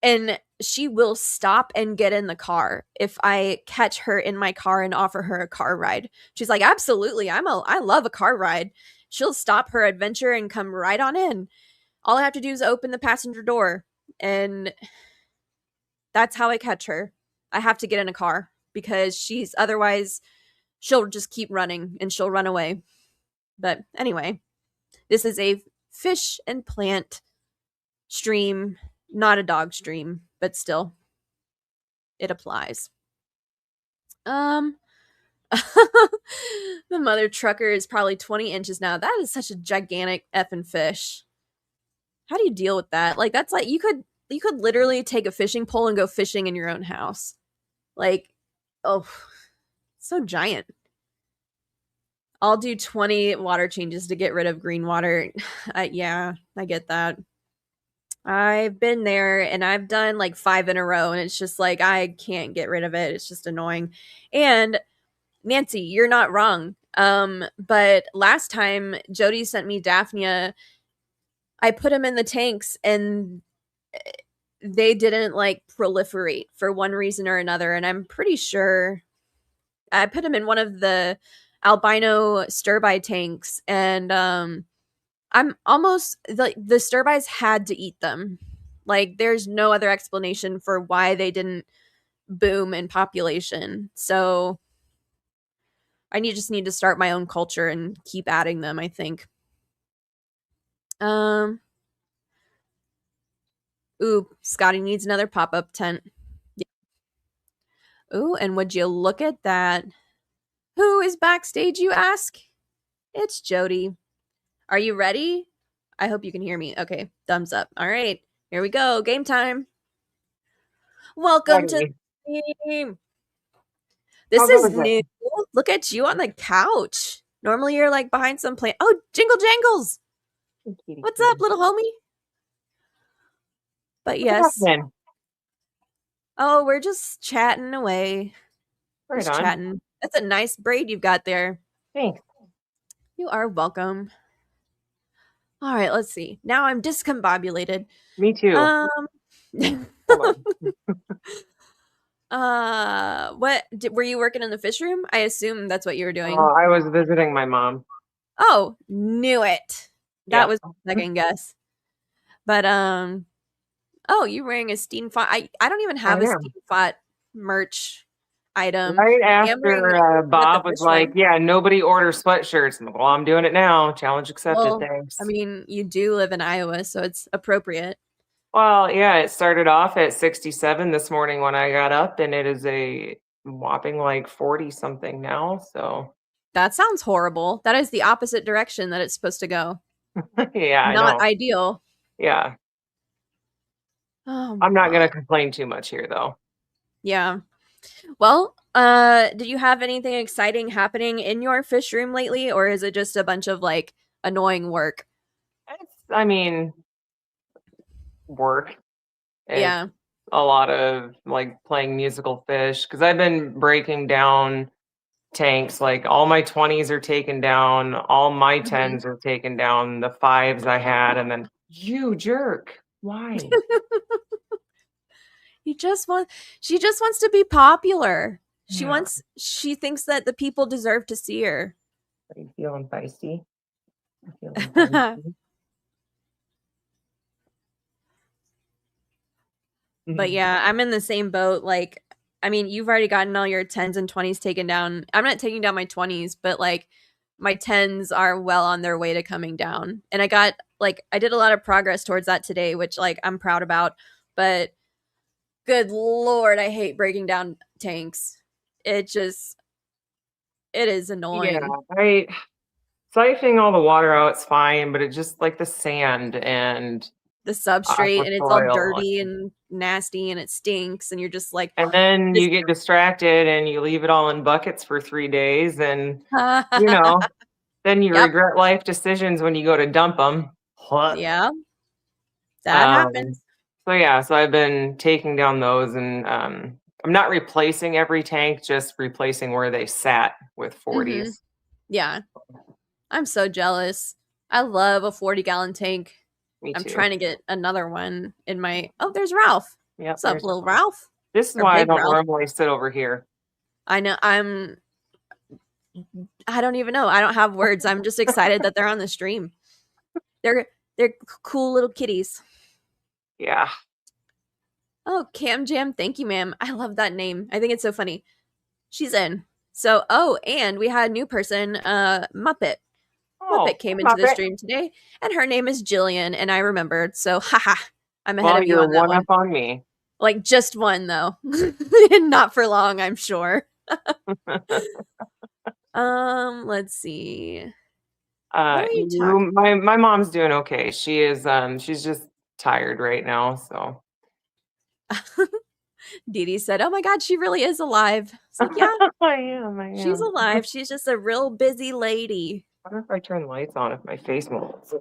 and she will stop and get in the car if I catch her in my car and offer her a car ride. She's like, absolutely, I love a car ride. She'll stop her adventure and come right on in. All I have to do is open the passenger door, and that's how I catch her. I have to get in a car because she'll just keep running and she'll run away. But anyway, this is a fish and plant stream, not a dog stream, but still it applies. The mother trucker is probably 20 inches now. That is such a gigantic effing fish. How do you deal with that? Like, that's like you could literally take a fishing pole and go fishing in your own house. Like, oh, so giant. I'll do 20 water changes to get rid of green water. Yeah, I get that. I've been there and I've done like 5 in a row, and it's just like I can't get rid of it. It's just annoying. And Nancy, you're not wrong. But last time Jodi sent me Daphnia, I put them in the tanks and they didn't like proliferate for one reason or another. And I'm pretty sure I put them in one of the albino stir-by tanks, and I'm almost the stir-bys had to eat them. Like, there's no other explanation for why they didn't boom in population. So just need to start my own culture and keep adding them, I think. Ooh, Scotty needs another pop-up tent. Yeah. Ooh, and would you look at that? Who is backstage, you ask? It's Jodi. Are you ready? I hope you can hear me. Okay, thumbs up. All right, here we go. Game time. Welcome to the game. This is new. Look at you on the couch. Normally you're like behind some plant. Oh, Jingle Jangles. What's up, little homie? But yes. Oh, we're just chatting away. Just chatting. That's a nice braid you've got there. Thanks. You are welcome. All right, let's see. Now I'm discombobulated. Me too. What were you working in the fish room? I assume that's what you were doing. Oh, I was visiting my mom. Oh, knew it. That was my second guess. But oh, you're wearing a Steenfot. I don't even have a Steenfot merch item. Right after Bob was like, yeah, nobody orders sweatshirts. I'm like, well, I'm doing it now. Challenge accepted. Well, thanks. I mean, you do live in Iowa, so it's appropriate. Well, yeah, it started off at 67 this morning when I got up, and it is a whopping like 40 something now. So that sounds horrible. That is the opposite direction that it's supposed to go. Yeah, not ideal. Yeah. Oh, I'm not going to complain too much here, though. Yeah. Well, did you have anything exciting happening in your fish room lately, or is it just a bunch of like annoying work? I mean, work. Yeah. A lot of like playing musical fish, because I've been breaking down tanks. Like all my 20s are taken down, all my 10s are taken down, the 5s I had, and then you jerk. Why? She just wants to be popular. She thinks that the people deserve to see her. Are you feeling feisty? But yeah, I'm in the same boat. Like, I mean, you've already gotten all your 10s and 20s taken down. I'm not taking down my 20s, but like my 10s are well on their way to coming down. And I did a lot of progress towards that today, which like I'm proud about. But good lord, I hate breaking down tanks. It just it is Yeah, annoying. I siphoning all the water out is fine, but it just like the sand and The substrate, aqua and it's all soil. dirty and nasty and it stinks and you're just like And then this you get distracted and you leave it all in buckets for 3 days and you know, then you Yep. regret life decisions when you go to dump them. What? Yeah, that Um, happens. so yeah, so I've been taking down those and I'm not replacing every tank, just replacing where they sat with Mhm. 40s. Yeah. I'm so jealous. I love a 40-gallon tank. Me I'm too. trying to get another one in my Oh, there's Ralph. Yep, What's up, there's little Ralph? this is Or why I big don't Ralph. normally sit over here. I know I don't even know. I don't have words. I'm just excited that they're on the stream. They're cool little kitties. Yeah. Oh, Cam Jam, thank you, ma'am. I love that name. I think it's so funny. She's in. So, oh, and we had a new person, Muppet. Oh, Muppet came into the Muppet. stream today, and her name is Jillian, and I remembered. So, haha, I'm ahead Well, of you you're on that one up one. on me. Like just one though, not for long, I'm sure. Let's see. What were you talking? My mom's doing okay. She is she's just tired right now, so Dee Dee said, "Oh my God, she really is alive." It's like, yeah, I she's am. alive. She's just a real busy lady. I wonder if I turn the lights on if my face moves.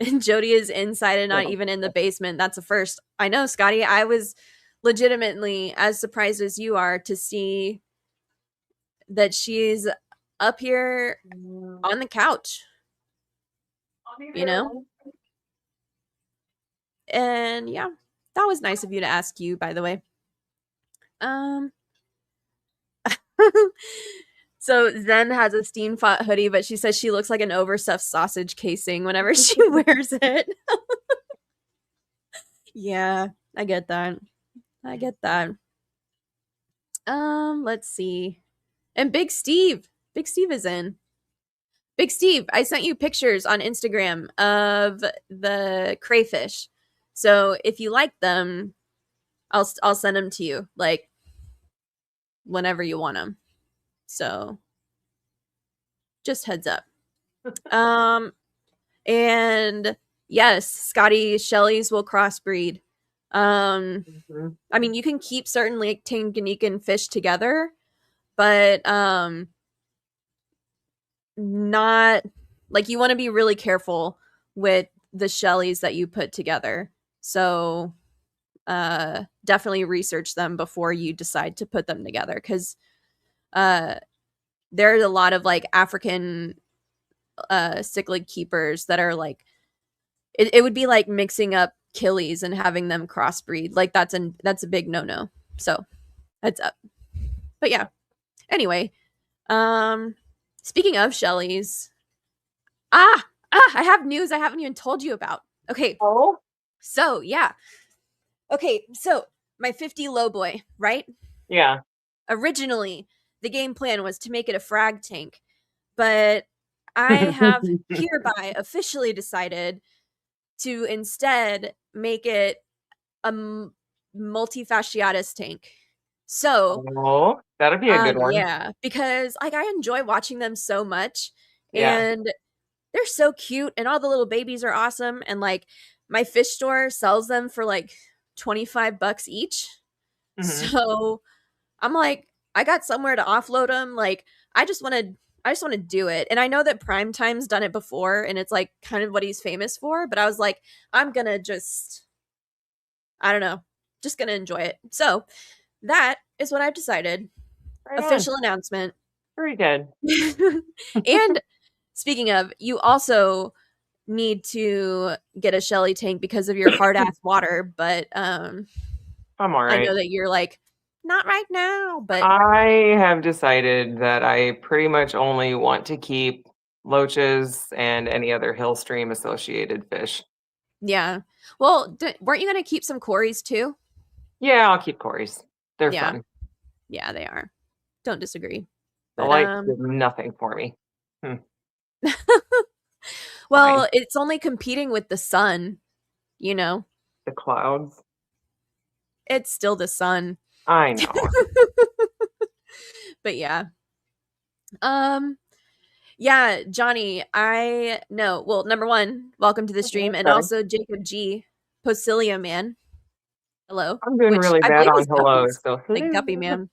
And Jody is inside and not even in the basement. That's a first. I know, Scotty. I was legitimately as surprised as you are to see that she's up here on the couch, you know? And yeah, that was nice of you to ask you, by the way. Um, so Zen has a steam fought hoodie, but she says she looks like an overstuffed sausage casing whenever she wears it. Yeah, I get that. I get that. Let's see. And Big Steve. Big Steve is in. Big Steve, I sent you pictures on Instagram of the crayfish. So if you like them, I'll send them to you like whenever you want them. So just heads up. Um and yes, Scotty Shelley's will crossbreed. I mean, you can keep certain Lake Tanganyika fish together, but not like you want to be really careful with the Shelleys that you put together. So definitely research them before you decide to put them together because uh there's a lot of like African cichlid keepers that are like it would be like mixing up killies and having them crossbreed. Like that's a big no-no. So heads up. But yeah. Anyway, um speaking of Shelleys, I have news I haven't even told you about. Okay. Oh? So yeah. Okay, so my 50 low boy, right? Yeah. Originally, the game plan was to make it a frag tank, but I have hereby officially decided to instead make it a multifasciatus tank. So, Oh, that'd be a good one. yeah, because like I enjoy watching them so much, Yeah. and they're so cute, and all the little babies are awesome, and like my fish store sells them for like $25 each. Hmm. So I'm like, I got somewhere to offload them. Like, I just want to do it. And I know that Primetime's done it before, and it's like kind of what he's famous for. But I was like, I'm gonna just, I don't know, just gonna enjoy it. So that is what I've decided. Right on. Official announcement. Very good. And speaking of, you also need to get a Shelly tank because of your hard ass water. But I'm all I right. know that you're like, not right now, but I have decided that I pretty much only want to keep loaches and any other hill stream associated fish. yeah. Well, weren't you going to keep some Corys too? Yeah, I'll keep Corys. They're Yeah. fun. Yeah, they are. Don't disagree. The But lights did nothing for me. Hmm. Fine. Well, it's only competing with the sun, you know. The clouds. It's still the sun. I know. But yeah. Um yeah, Johnny, I know. Well, number one, welcome to the stream, and Okay. also Jacob G, Posilia man. Hello. I'm doing Which really I bad believe on is hellos, Guppies. so Like hello. Guppy man.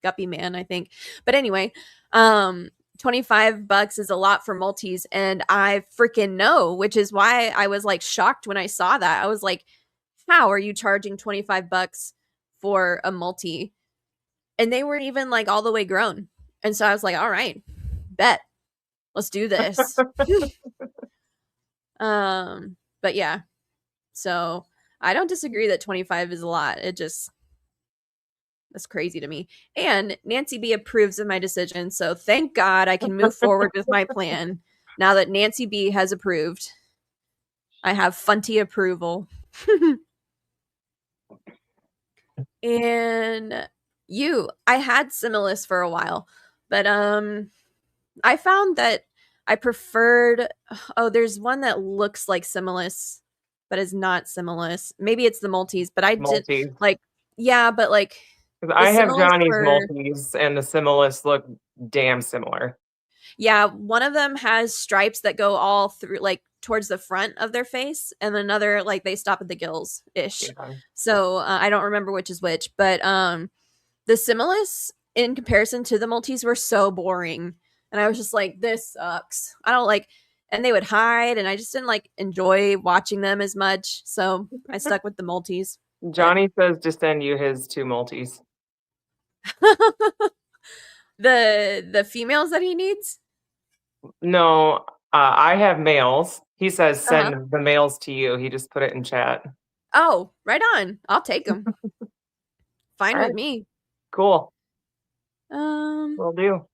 Guppy man, I think. But anyway, um $25 is a lot for multis, and I freaking know, which is why I was like shocked when I saw that. I was like, how are you charging $25 for a multi? And they weren't even like all the way grown. And so I was like, all right, bet. Let's do this. But yeah. So I don't disagree that 25 is a lot. It just that's crazy to me. And Nancy B approves of my decision. So thank God I can move forward with my plan now that Nancy B has approved. I have Funty approval. And I had Similis for a while, but I found that I preferred there's one that looks like Similis but is not Similis. Maybe it's the Maltese, but I did Multis. like yeah, but like 'Cause the I have Similis Johnny's were multis, and the Similis look damn similar. yeah, one of them has stripes that go all through like towards the front of their face, and another like they stop at the gills ish. Yeah. So I don't remember which is which, but the Similis in comparison to the Maltese were so boring, and I was just like, this sucks. I don't like, and they would hide, and I just didn't like enjoy watching them as much. So I stuck with the Maltese. But Johnny says to send you his two multis. the females that he needs. No, I have males. He says Uh-huh. send the males to you. He just put it in chat. Oh, right on. I'll take them. Fine All with right, me. cool. Um, Will do.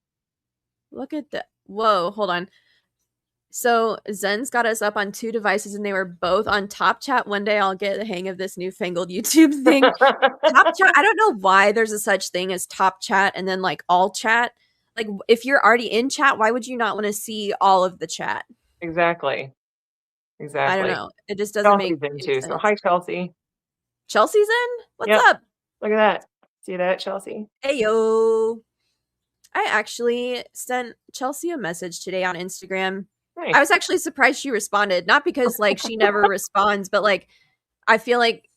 look at that. Whoa, hold on. So Zen's got us up on two devices, and they were both on Top Chat. One day I'll get the hang of this newfangled YouTube thing. Top Chat. I don't know why there's a such thing as Top Chat and then like all chat. Like if you're already in chat, why would you not want to see all of the chat? Exactly. I don't Exactly. know. It just doesn't make Chelsea's in any too. So sense. hi, Chelsea. Chelsea's in. What's Yep. up? Look at that. See that, Chelsea? Hey yo. I actually sent Chelsea a message today on Instagram. I Nice. was actually surprised she responded, not because like she never responds, but like I feel like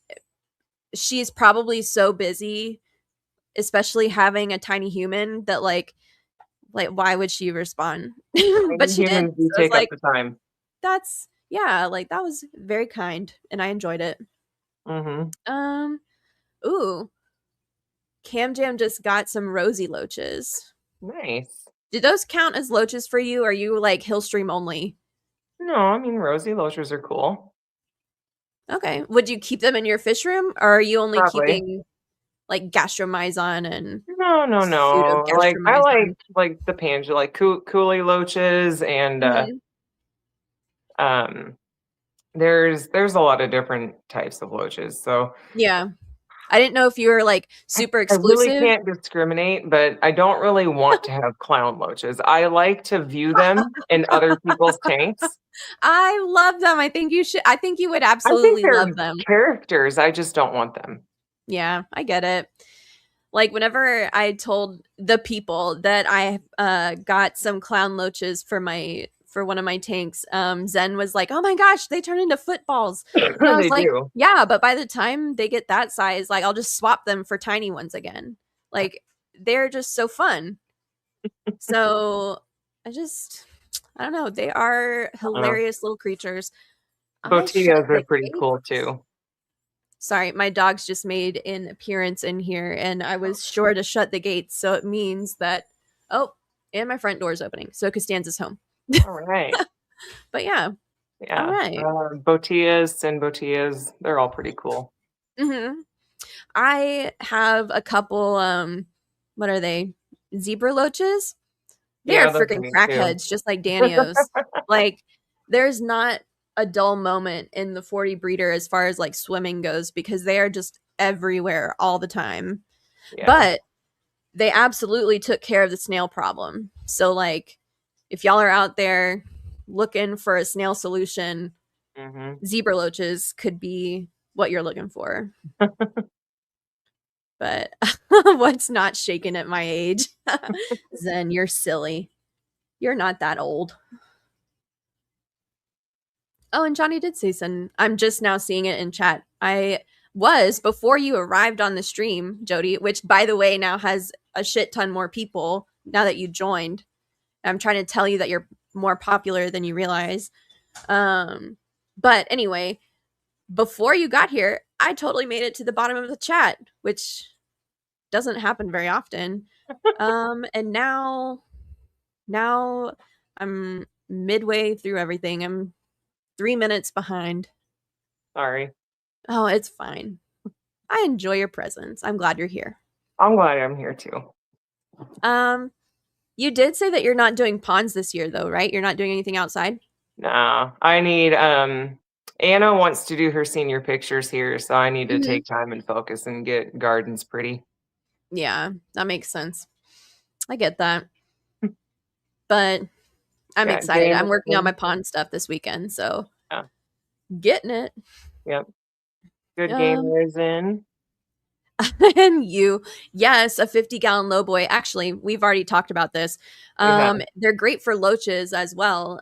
she's probably so busy, especially having a tiny human that like why would she respond? But Tiny she did. humans do So I was take up like, the time. that's yeah, like that was very kind and I enjoyed it. Mm-hmm. Um, ooh, Cam Jam just got some rosy loaches. Nice. Do those count as loaches for you? Or are you like Hillstream only? No, I mean rosy loachers are cool. Okay. Would you keep them in your fish room, or are you only Probably. keeping like gastromyzon and No, no, pseudo no. Like I gastromyzon? like the pangea, like coolie loaches, and Hmm. um, there's a lot of different types of loaches. So Yeah. I didn't know if you were like super I really exclusive. can't discriminate, but I don't really want to have clown loaches. I like to view them in other people's tanks. I love them. I think you should. I think you would I think absolutely they're love them. characters. I just don't want them. Yeah, I get it. Like whenever I told the people that I got some clown loaches for one of my tanks, Zen was like, "Oh my gosh, they turn into footballs," and I was They like, do. "Yeah, but by the time they get that size, like I'll just swap them for tiny ones again. Like they're just so fun." So I don't know. They are I don't know. hilarious little creatures. I shut Botillas are the pretty cool gates. too. Sorry, my dogs just made an appearance in here, and I was sure to shut the gates, so it means that oh, and my front door is opening, so Costanza's home. All right. But yeah, all Yeah. right. Botillas and botillas, they're all pretty cool. Mm-hmm. I have a couple. What are they? Zebra loaches. They are Yeah, those are freaking neat too. crackheads, just like Danios. Like, there's not a dull moment in the 40 breeder as far as like swimming goes because they are just everywhere all the time. Yeah. But they absolutely took care of the snail problem. So, like, if y'all are out there looking for a snail solution, Mm-hmm. zebra loaches could be what you're looking for. But what's not shaken at my age? Zen, you're silly. You're not that old. Oh, and Johnny did say something. I'm just now seeing it in chat. I was before you arrived on the stream, Jodi, which by the way now has a shit ton more people now that you joined. I'm trying to tell you that you're more popular than you realize. But anyway, before you got here, I totally made it to the bottom of the chat, which doesn't happen very often. And now I'm midway through everything. I'm 3 minutes behind. Sorry. Oh, it's fine. I enjoy your presence. I'm glad you're here. I'm glad I'm here too. You did say that you're not doing ponds this year though, right? You're not doing anything outside? Nah, I need Anna wants to do her senior pictures here, so I need to take time and focus and get gardens pretty. Yeah, that makes sense. I get that. But I'm excited. I'm working on my pond stuff this weekend, so yeah. Getting it. Yep. Good gamers in. And you, yes, a 50-gallon lowboy. Actually, we've already talked about this. They're great for loaches as well.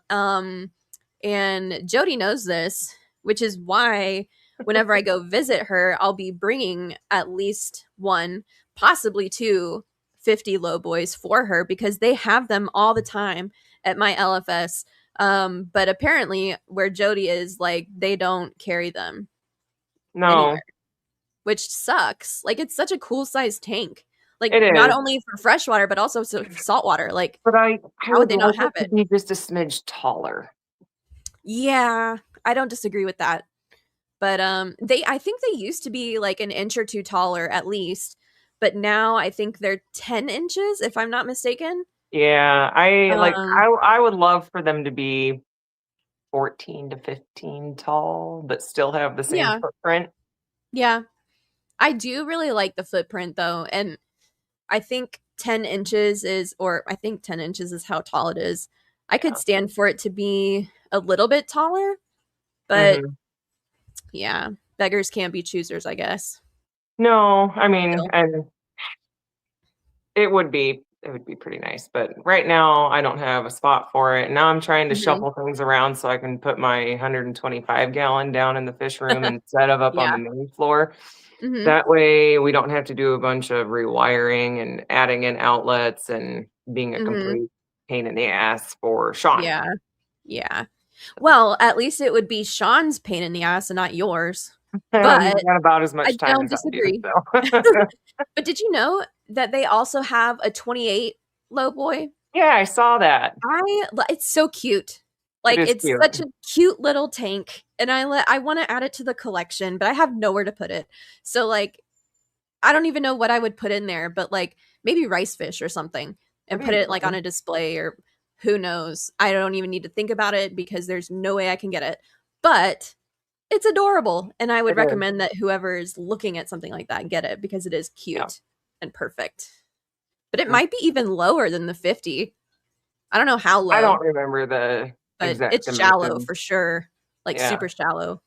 And Jodi knows this, which is why whenever I go visit her, I'll be bringing at least one, possibly two 50 lowboys for her because they have them all the time at my LFS. But apparently where Jodi is, like, they don't carry them anywhere, which sucks. Like, it's such a cool sized tank. Like, not only for freshwater, but also for saltwater. Like, but how would they not have it? To be just a smidge taller. Yeah, I don't disagree with that. But I think they used to be like an inch or two taller at least, but now I think they're 10 inches if I'm not mistaken. Yeah, I would love for them to be 14 to 15 tall, but still have the same footprint. Yeah. I do really like the footprint though, and I think 10 inches is how tall it is. I could stand for it to be a little bit taller, but yeah, beggars can't be choosers, I guess. No, I mean, and it would be pretty nice, but right now I don't have a spot for it. Now I'm trying to shuffle things around so I can put my 125 gallon down in the fish room instead of up on the main floor. That way we don't have to do a bunch of rewiring and adding in outlets and being a complete pain in the ass for Sean. Yeah. Well, at least it would be Sean's pain in the ass and not yours. But he's got about as much time as disagree. I do, so. But did you know that they also have a 28 lowboy? Yeah, I saw that. It's so cute. Like, it's cute. Such a cute little tank, and I want to add it to the collection, but I have nowhere to put it. So, like, I don't even know what I would put in there, but like maybe rice fish or something, and put it like on a display, or who knows. I don't even need to think about it because there's no way I can get it. But it's adorable, and I would recommend that whoever is looking at something like that get it because it is cute and perfect. But it might be even lower than the 50. I don't know how low. I don't remember the but it's shallow for sure, like super shallow.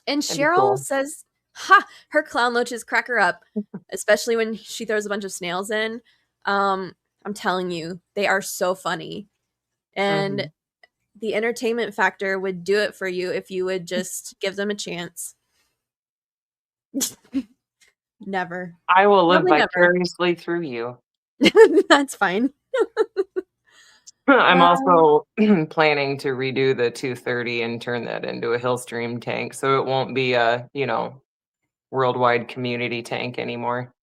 And Cheryl says, "Ha! Her clown loaches crack her up, especially when she throws a bunch of snails in." I'm telling you, they are so funny, and the entertainment factor would do it for you if you would just give them a chance. Never. I will live vicariously through you. That's fine. I'm also planning to redo the 230 and turn that into a Hillstream tank, so it won't be a, worldwide community tank anymore.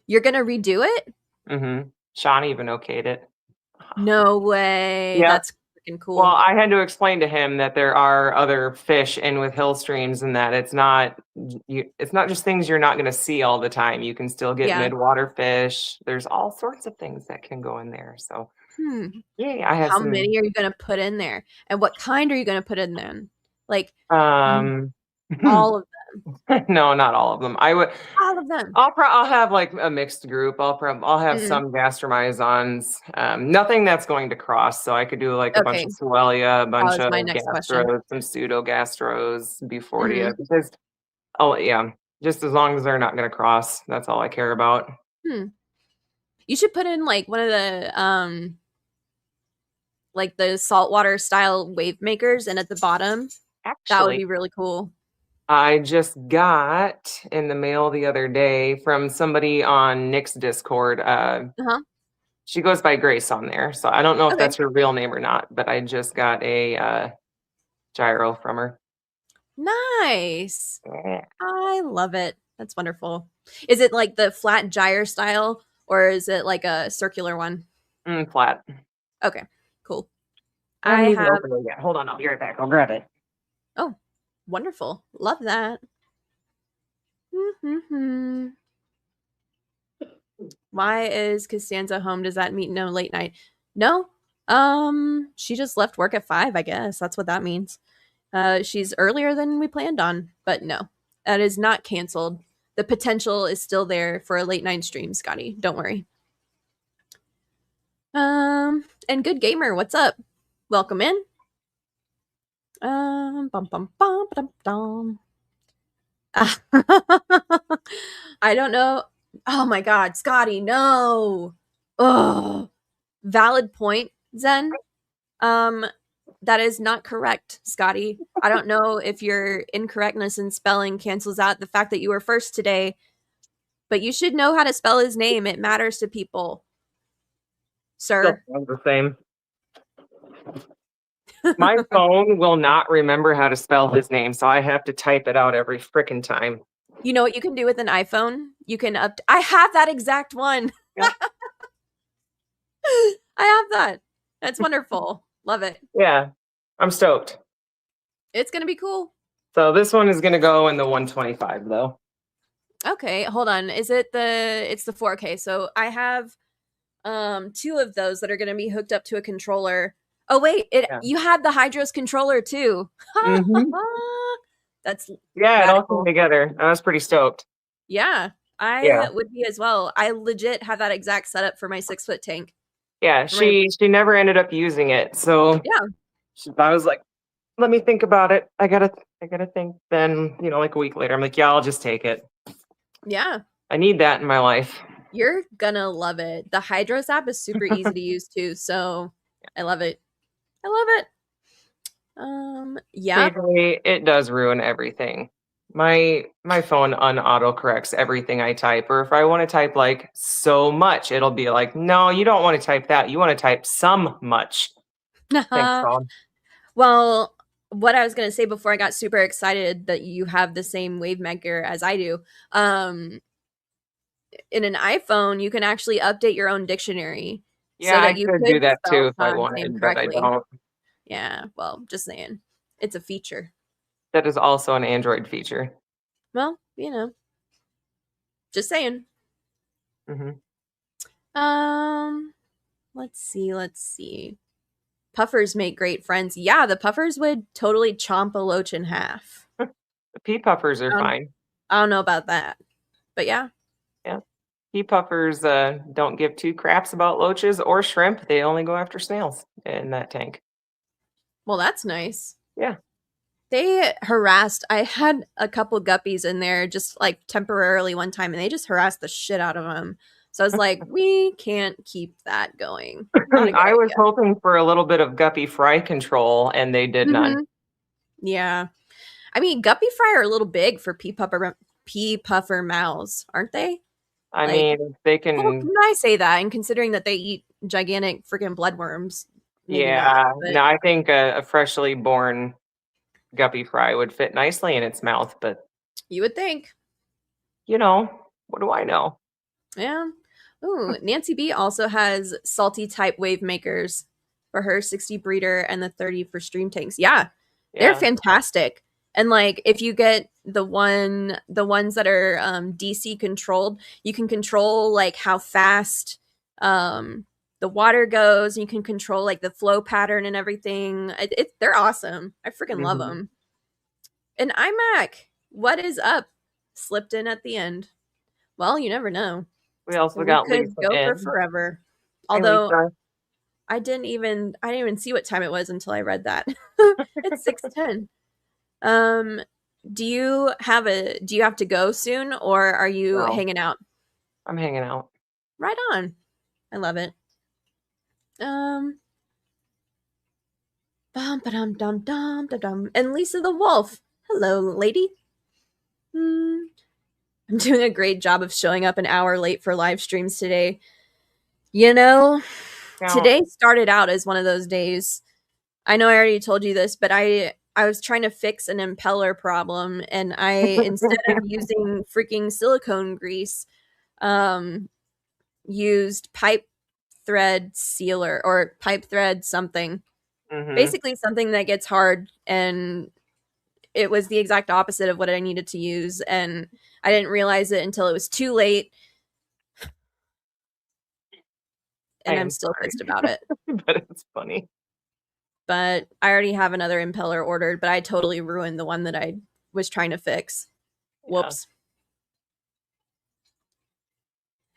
You're gonna redo it? Sean even okayed it. No way. Yeah. That's freaking cool. Well, I had to explain to him that there are other fish in with Hillstreams and that it's not just things you're not going to see all the time. You can still get midwater fish. There's all sorts of things that can go in there. So, I have How many are you going to put in there? And what kind are you going to put in there? Like, all of them. No, not all of them. I would. All of them. I'll have like a mixed group. I'll have Mm. some gastromyzons. Nothing that's going to cross. So I could do like a bunch Okay, of Solelia, a that bunch was of my next question. gastros, some pseudo gastros, Hmm. Befordia. Because oh yeah, just as long as they're not going to cross, that's all I care about. Hmm. You should put in like one of the like the saltwater style wave makers, and at the bottom, that would Actually, be really cool. I just got in the mail the other day from somebody on Nick's Discord. Uh-huh. She goes by Grace on there, so I don't know if Okay. that's her real name or not, but I just got a gyro from her. Nice. Yeah. I love it. That's wonderful. Is it like the flat gyre style or is it like a circular one? Flat. Okay, cool. I haven't I even have, opened it yet. Hold on, I'll be right back. I'll grab it. oh, wonderful. Love that. Mm-hmm. Why is Costanza home? Does that mean no late night? No. She just left work at 5, I guess. That's what that means. She's earlier than we planned on, but no. That is not canceled. The potential is still there for a late night stream, Scotty. Don't worry. And Good Gamer, what's up? Welcome in. Bum bum bum bum bum. I don't know. Oh my god, Scotty, no. Oh, valid point, Zen. Um, that is not correct, Scotty. I don't know if your incorrectness in spelling cancels out the fact that you were first today, but you should know how to spell his name. It matters to people, Still sir. sounds the same. My phone will not remember how to spell his name, so I have to type it out every freaking time. You know what you can do with an iPhone? You can I have that exact one. Yep. I have that. That's wonderful. Love it. Yeah, I'm stoked. It's going to be cool. So this one is going to go in the 125 though. Okay, hold on. Is it it's the 4K. So I have two of those that are going to be hooked up to a controller. Oh wait, Yeah. you have the Hydros controller too. Mm-hmm. That's Yeah, it all radical. came together. I was pretty stoked. Yeah, Yeah. I would be as well. I legit have that exact setup for my 6-foot tank. Yeah, For my she never ended up using it. So yeah, I was like, let me think about it. I gotta think. Then, like a week later, I'm like, yeah, I'll just take it. yeah. I need that in my life. You're gonna love it. The Hydros app is super easy to use too, so I love it. I love it. Yeah. Basically, it does ruin everything. My phone unauto corrects everything I type, or if I want to type like so much, it'll be like, no, you don't want to type that. You want to type some much. Thanks, phone. Well, what I was gonna say before I got super excited that you have the same wave maker as I do. In an iPhone, you can actually update your own dictionary so Yeah, I that you could do could that too spell if I God's name wanted, but I correctly. don't. Yeah, well, just saying. It's a feature. That is also an Android feature. Well, just saying. Hmm. Um, let's see. Puffers make great friends. Yeah, the puffers would totally chomp a loach in half. The pea puffers are fine. I don't know about that, but yeah. Yeah. Pea puffers don't give two craps about loaches or shrimp. They only go after snails in that tank. Well, that's nice. Yeah. They harassed. I had a couple guppies in there just like temporarily one time, and they just harassed the shit out of them. So I was like, we can't keep that going. Not a good I was idea. hoping for a little bit of guppy fry control, and they did none. Yeah. I mean, guppy fry are a little big for pea puffer mouths, aren't they? I Like, mean, they well, can. can I say that? And considering that they eat gigantic freaking bloodworms, maybe not. Yeah. But No, I think a freshly born guppy fry would fit nicely in its mouth, but you would think. what do I know? Yeah. Ooh, Nancy B also has salty type wave makers for her 60 breeder and the 30 for stream tanks. Yeah, they're Yeah. fantastic. And like if you get the ones that are DC controlled, you can control like how fast the water goes, and you can control like the flow pattern and everything. They're awesome. I freaking love Mhm. them. An iMac. What is up? Slipped in at the end. Well, you never know. We also We got could Lisa go for in. forever. Hi, Although Lisa. I didn't even see what time it was until I read that. It's 6:10. Um do you have to go soon, or are you No, hanging out? I'm hanging out. Right on. I love it. Um Bum, ba-dum, dum, dum, dum, dum. And Lisa the Wolf. Hello, lady. Hmm. I'm doing a great job of showing up an hour late for live streams today. You know, Now, today started out as one of those days. I know I already told you this, but I was trying to fix an impeller problem, and I, instead of using freaking silicone grease, um used pipe thread sealer or pipe thread something. hmm Basically something that gets hard, and it was the exact opposite of what I needed to use, and I didn't realize it until it was too late, I and I'm am still sorry, pissed about it. but it's funny. But I already have another impeller ordered, but I totally ruined the one that I was trying to fix. Yeah, Whoops.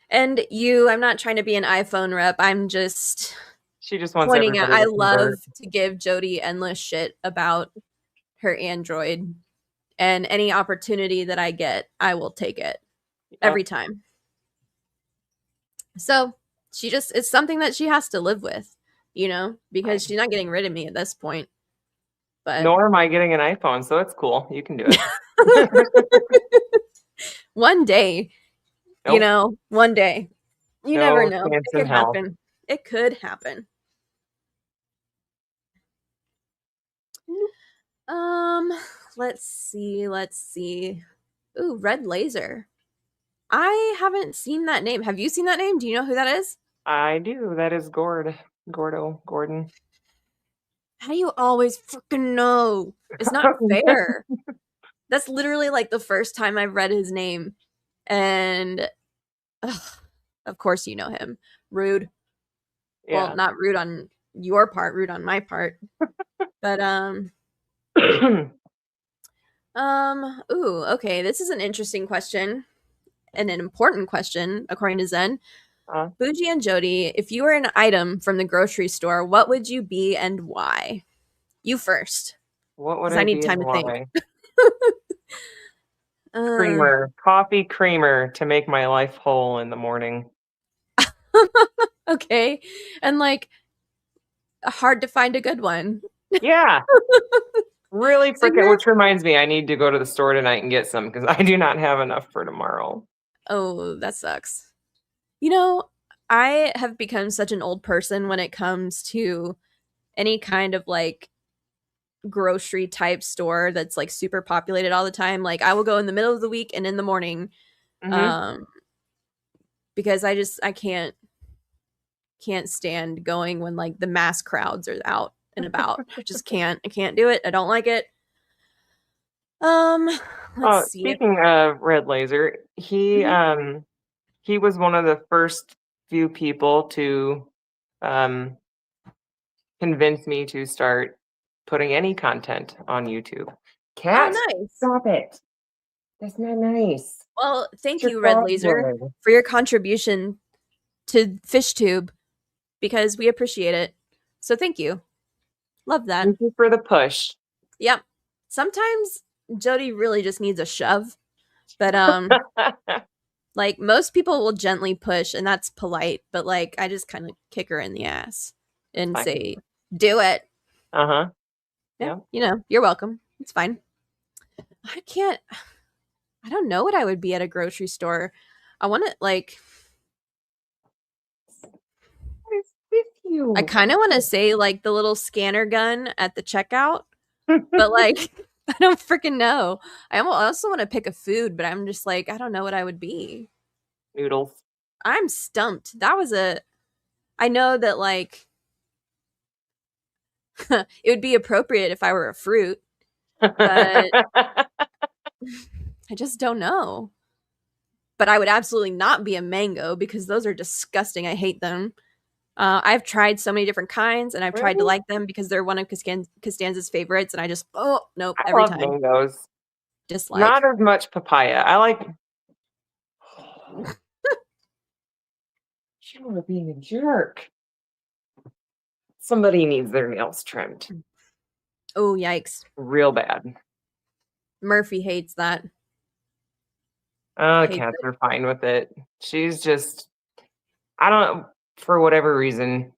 And I'm not trying to be an iPhone rep. I'm just she just wants pointing out everybody I to love convert. to give Jodi endless shit about her Android, and any opportunity that I get, I will take it Yeah, every time. So it's something that she has to live with, because she's not getting rid of me at this point. But nor am I getting an iPhone, so it's cool. You can do it. one day, Nope, one day, you never no know. chance It in could hell. happen. It could happen. Um, let's see. Let's see. Ooh, Red Laser. I haven't seen that name. Have you seen that name? Do you know who that is? I do. That is Gordon. How do you always freaking know? It's not fair. That's literally like the first time I've read his name. And ugh, of course you know him. Rude. Well, Yeah. not rude on your part, rude on my part. But ooh, okay, this is an interesting question and an important question according to Zen. uh, Bougie and Jodi, if you were an item from the grocery store, what would you be and why? You first, what would because I I need be and time to think. why? Uh, Creamer, coffee creamer to make my life whole in the morning. okay. And like, hard to find a good one. Yeah, really So freaking. Which reminds me, I need to go to the store tonight and get some because I do not have enough for tomorrow. oh, that sucks. You know, I have become such an old person when it comes to any kind of like grocery type store that's like super populated all the time. Like I will go in the middle of the week and in the morning, Hmm um, because I can't stand going when like the mass crowds are out and about. I just can't. I can't do it. I don't like it. Um, let's see if Speaking of Red Laser, mhm. he was one of the first few people to um convince me to start putting any content on YouTube. Oh, Cat, nice. stop it. That's not nice. Well, It's thank your you, Red frog Laser, word. for your contribution to FishTube, because we appreciate it. So thank you. Love that. Thank you for the push. Yep. Sometimes Jodi really just needs a shove, but like most people will gently push and that's polite, but like I just kind of kick her in the ass and Fine. say, "Do it." Uh-huh. Yeah, Yeah. you're welcome. It's fine. I can't I don't know what I would be at a grocery store. I want to like What is with I you? kind of want to say like the little scanner gun at the checkout, but like I don't freaking know. I also want to pick a food, but I'm just like I don't know what I would be. Noodles. I'm stumped. That was a I know that like it would be appropriate if I were a fruit, but I just don't know. But I would absolutely not be a mango because those are disgusting. I hate them. I've tried so many different kinds, and I've tried to Really? like them because they're one of Costanza's favorites, and I just, oh, nope, I every love time. mangoes. dislike? Not as much papaya. I like. You are being a jerk. Somebody needs their nails trimmed Oh, yikes. real bad. Murphy hates that. The Hates cats it. are fine with it. She's just, I don't know, for whatever reason,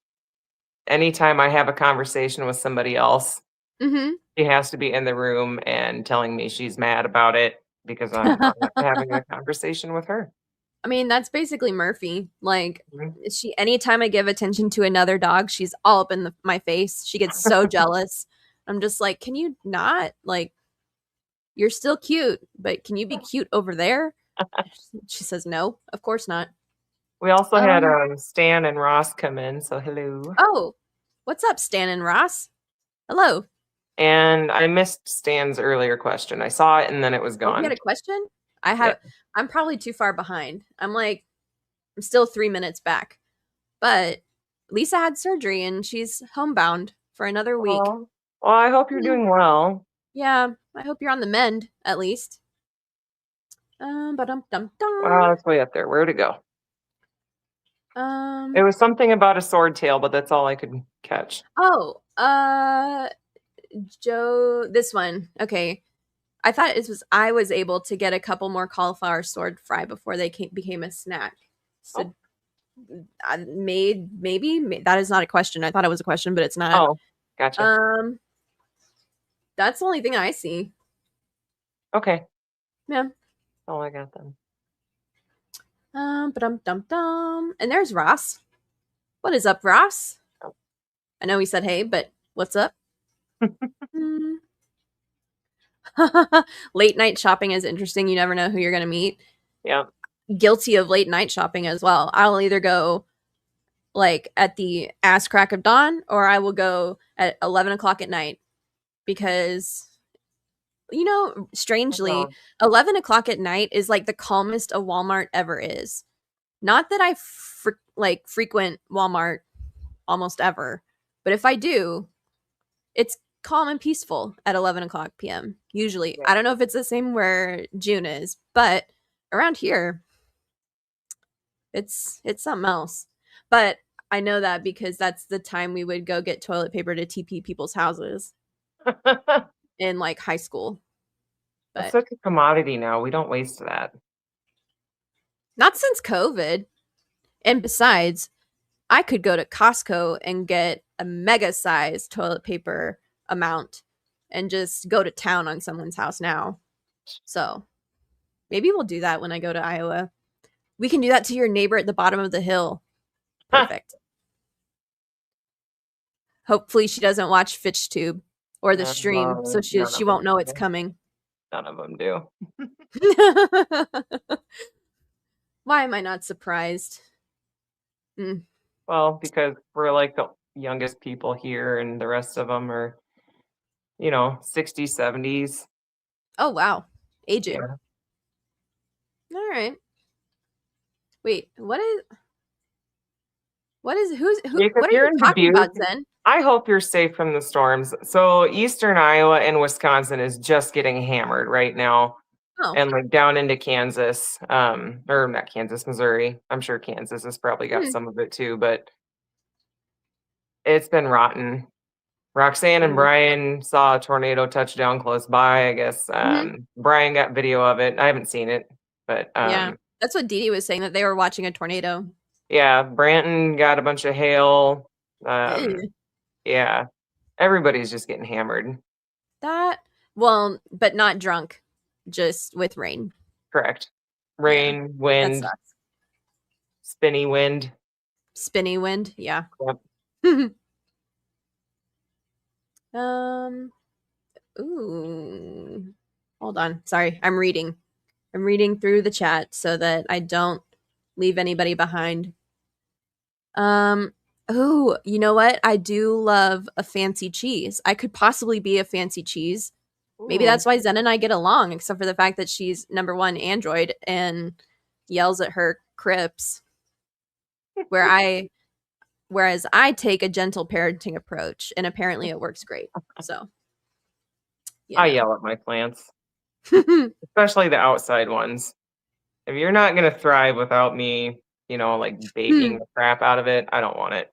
anytime I have a conversation with somebody else, Mm-hmm. she has to be in the room and telling me she's mad about it because I'm not having a conversation with her. I mean, that's basically Murphy. Like, Mhm. anytime I give attention to another dog, she's all up in my face. She gets so jealous. I'm just like, can you not? Like, you're still cute, but can you be cute over there? She says, no, of course not. We also had Um, Stan and Ross come in, so hello. oh, what's up, Stan and Ross? Hello. And I missed Stan's earlier question. I saw it and then it was Oh, you had gone. a question? Yeah. I'm probably too far behind. I'm still 3 minutes back. But Lisa had surgery and she's homebound for another week. Oh, well, I hope you're Hmm. doing well. Yeah, I hope you're on the mend at least. Dum dum Wow, dum. it's way up there. Where'd it go? It Um. was something about a sword tail, but that's all I could catch. Oh. Joe. This one. Okay. I thought it was. I was able to get a couple more cauliflower sword fry before they became a snack. Oh, So I maybe that is not a question. I thought it was a question, but it's not. oh, gotcha. Um. That's the only thing I see. Okay, Yeah. that's all I got then. Dum dum dum. And there's Ross. What is up, Ross? Oh. I know he said hey, but what's up? Hmm. Late night shopping is interesting. You never know who you're going to meet. Yeah. Guilty of late night shopping as well. I'll either go like at the ass crack of dawn or I will go at 11 o'clock at night because, strangely, Oh, 11 o'clock at night is like the calmest a Walmart ever is. Not that I frequent Walmart almost ever, but if I do, it's calm and peaceful at 11 o'clock p.m. Usually. yeah. I don't know if it's the same where June is, but around here, it's something else. But I know that because that's the time we would go get toilet paper to TP people's houses in like high school. That's But such a commodity now. We don't waste that. not since COVID. And besides, I could go to Costco and get a mega size toilet paper amount and just go to town on someone's house now. So maybe we'll do that when I go to Iowa. We can do that to your neighbor at the bottom of the hill. Perfect. Hopefully she doesn't watch FitchTube or the stream, so No, she none she of them won't know it's do. coming. None of them do. Why am I not surprised? Mm. Well, because we're like the youngest people here, and the rest of them are, 60s, 70s. Oh wow, aged. Yeah. All right. Wait, what is who's who? If What are you're you in talking Dubuque, about, Zen? I hope you're safe from the storms. So eastern Iowa and Wisconsin is just getting hammered right now. Oh, And like down into Kansas, or not Kansas, Missouri. I'm sure Kansas has probably got hmm. some of it too, but it's been rotten. Roxanne and Ooh. Brian saw a tornado touchdown close by, I guess. Mhm. Brian got video of it. I haven't seen it, but Yeah, that's what Dee Dee was saying that they were watching a tornado. yeah, Branton got a bunch of hail. Ew. Yeah, everybody's just getting hammered. That well, but not drunk, just with rain. Correct. Yeah, Rain, that wind, sucks. spinny wind. Spinny wind. Yeah. Yep. um. Ooh. Hold on. Sorry, I'm reading. I'm reading through the chat so that I don't leave anybody behind. Um. Oh, you know what? I do love a fancy cheese. I could possibly be a fancy cheese. Maybe Ooh. that's why Zen and I get along, except for the fact that she's number one Android and yells at her crips. Where I whereas I take a gentle parenting approach, and apparently it works great. So, you I know. yell at my plants. especially the outside ones. If you're not gonna thrive without me, like babying the crap out of it, I don't want it.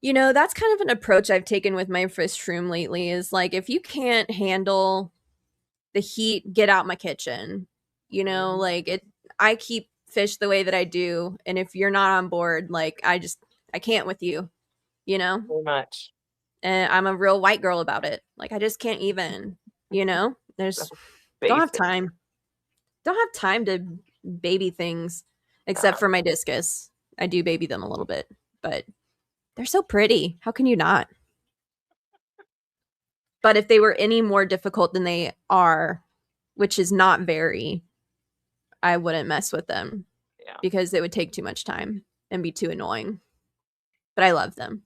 That's kind of an approach I've taken with my fish room lately is like, if you can't handle the heat, get out my kitchen. Like I keep fish the way that I do. And if you're not on board, like I can't with you, you know? Too much. And I'm a real white girl about it. Like I just can't even, there's don't have Basic. time. Don't have time to baby things except for my discus. I do baby them a little bit, but they're so pretty. How can you not? But if they were any more difficult than they are, which is not very, I wouldn't mess with them because it would take too much time and be too annoying. But I love them.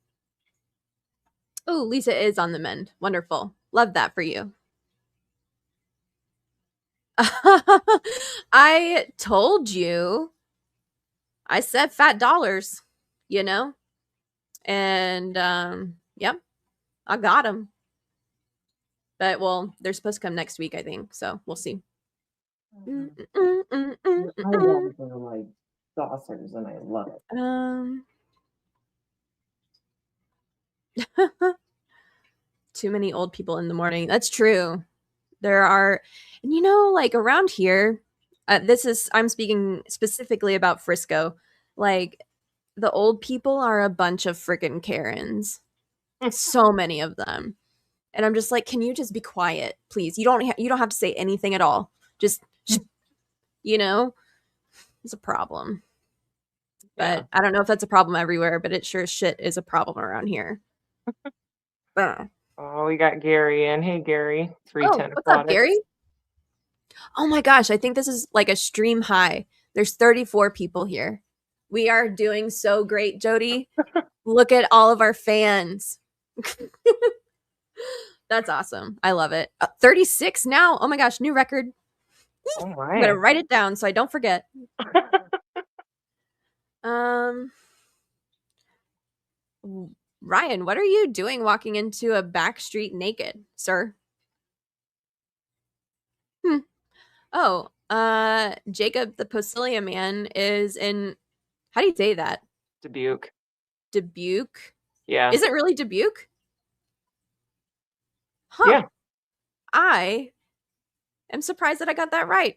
Oh, Lisa is on the mend. Wonderful. Love that for you. I told you. I said fat dollars, And yep, I got them. But well, they're supposed to come next week, I think. So we'll see. Your eyeballs are like saucers, and I love it. Too many old people in the morning. That's true. There are, and like around here, I'm speaking specifically about Frisco. Like the old people are a bunch of freaking Karens. So many of them. And I'm just like, can you just be quiet, please? You don't have to say anything at all. Just it's a problem. But I don't know if that's a problem everywhere, but it sure as shit is a problem around here. Oh, we got Gary in. Hey, Gary. 310 what's up, Gary? Oh my gosh, I think this is like a stream high. There's 34 people here. We are doing so great, Jodi. Look at all of our fans. That's awesome. I love it. 36 now. Oh my gosh, new record. Oh my. I'm gonna write it down so I don't forget. Ryan, what are you doing walking into a back street naked, sir? Oh, Jacob the Posilia man is in, how do you say that? Dubuque. Dubuque? Yeah. Is it really Dubuque? Huh. Yeah. I am surprised that I got that right.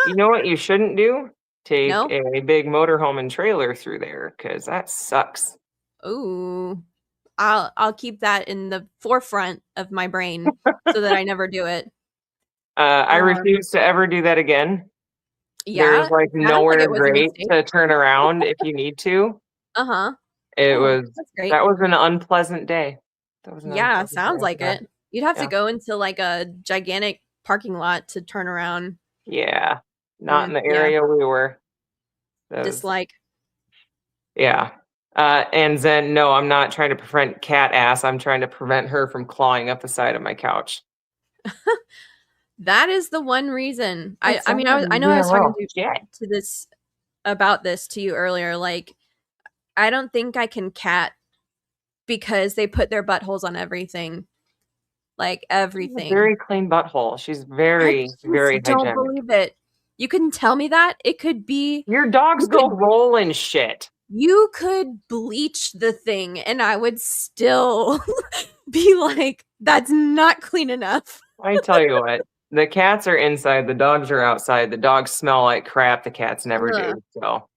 You know what you shouldn't do? Take a big motorhome and trailer through there, because that sucks. Ooh. I'll keep that in the forefront of my brain so that I never do it. I refuse to ever do that again. Yeah. There's like nowhere great to turn around if you need to. Uh-huh. That was an unpleasant day. Yeah, sounds like it. You'd have to go into like a gigantic parking lot to turn around. Yeah. Not in the area we were. Dislike. Yeah. And then, no, I'm not trying to prevent cat ass. I'm trying to prevent her from clawing up the side of my couch. That is the one reason. I mean, I know I was talking to this about this to you earlier. Like, I don't think I can cat because they put their buttholes on everything. Like everything. Very clean butthole. She's very, very don't hygienic. Believe it. You couldn't tell me that. It could be your dogs go roll in shit. You could bleach the thing and I would still be like, that's not clean enough. I tell you what, the cats are inside, the dogs are outside. The dogs smell like crap. The cats never do. So,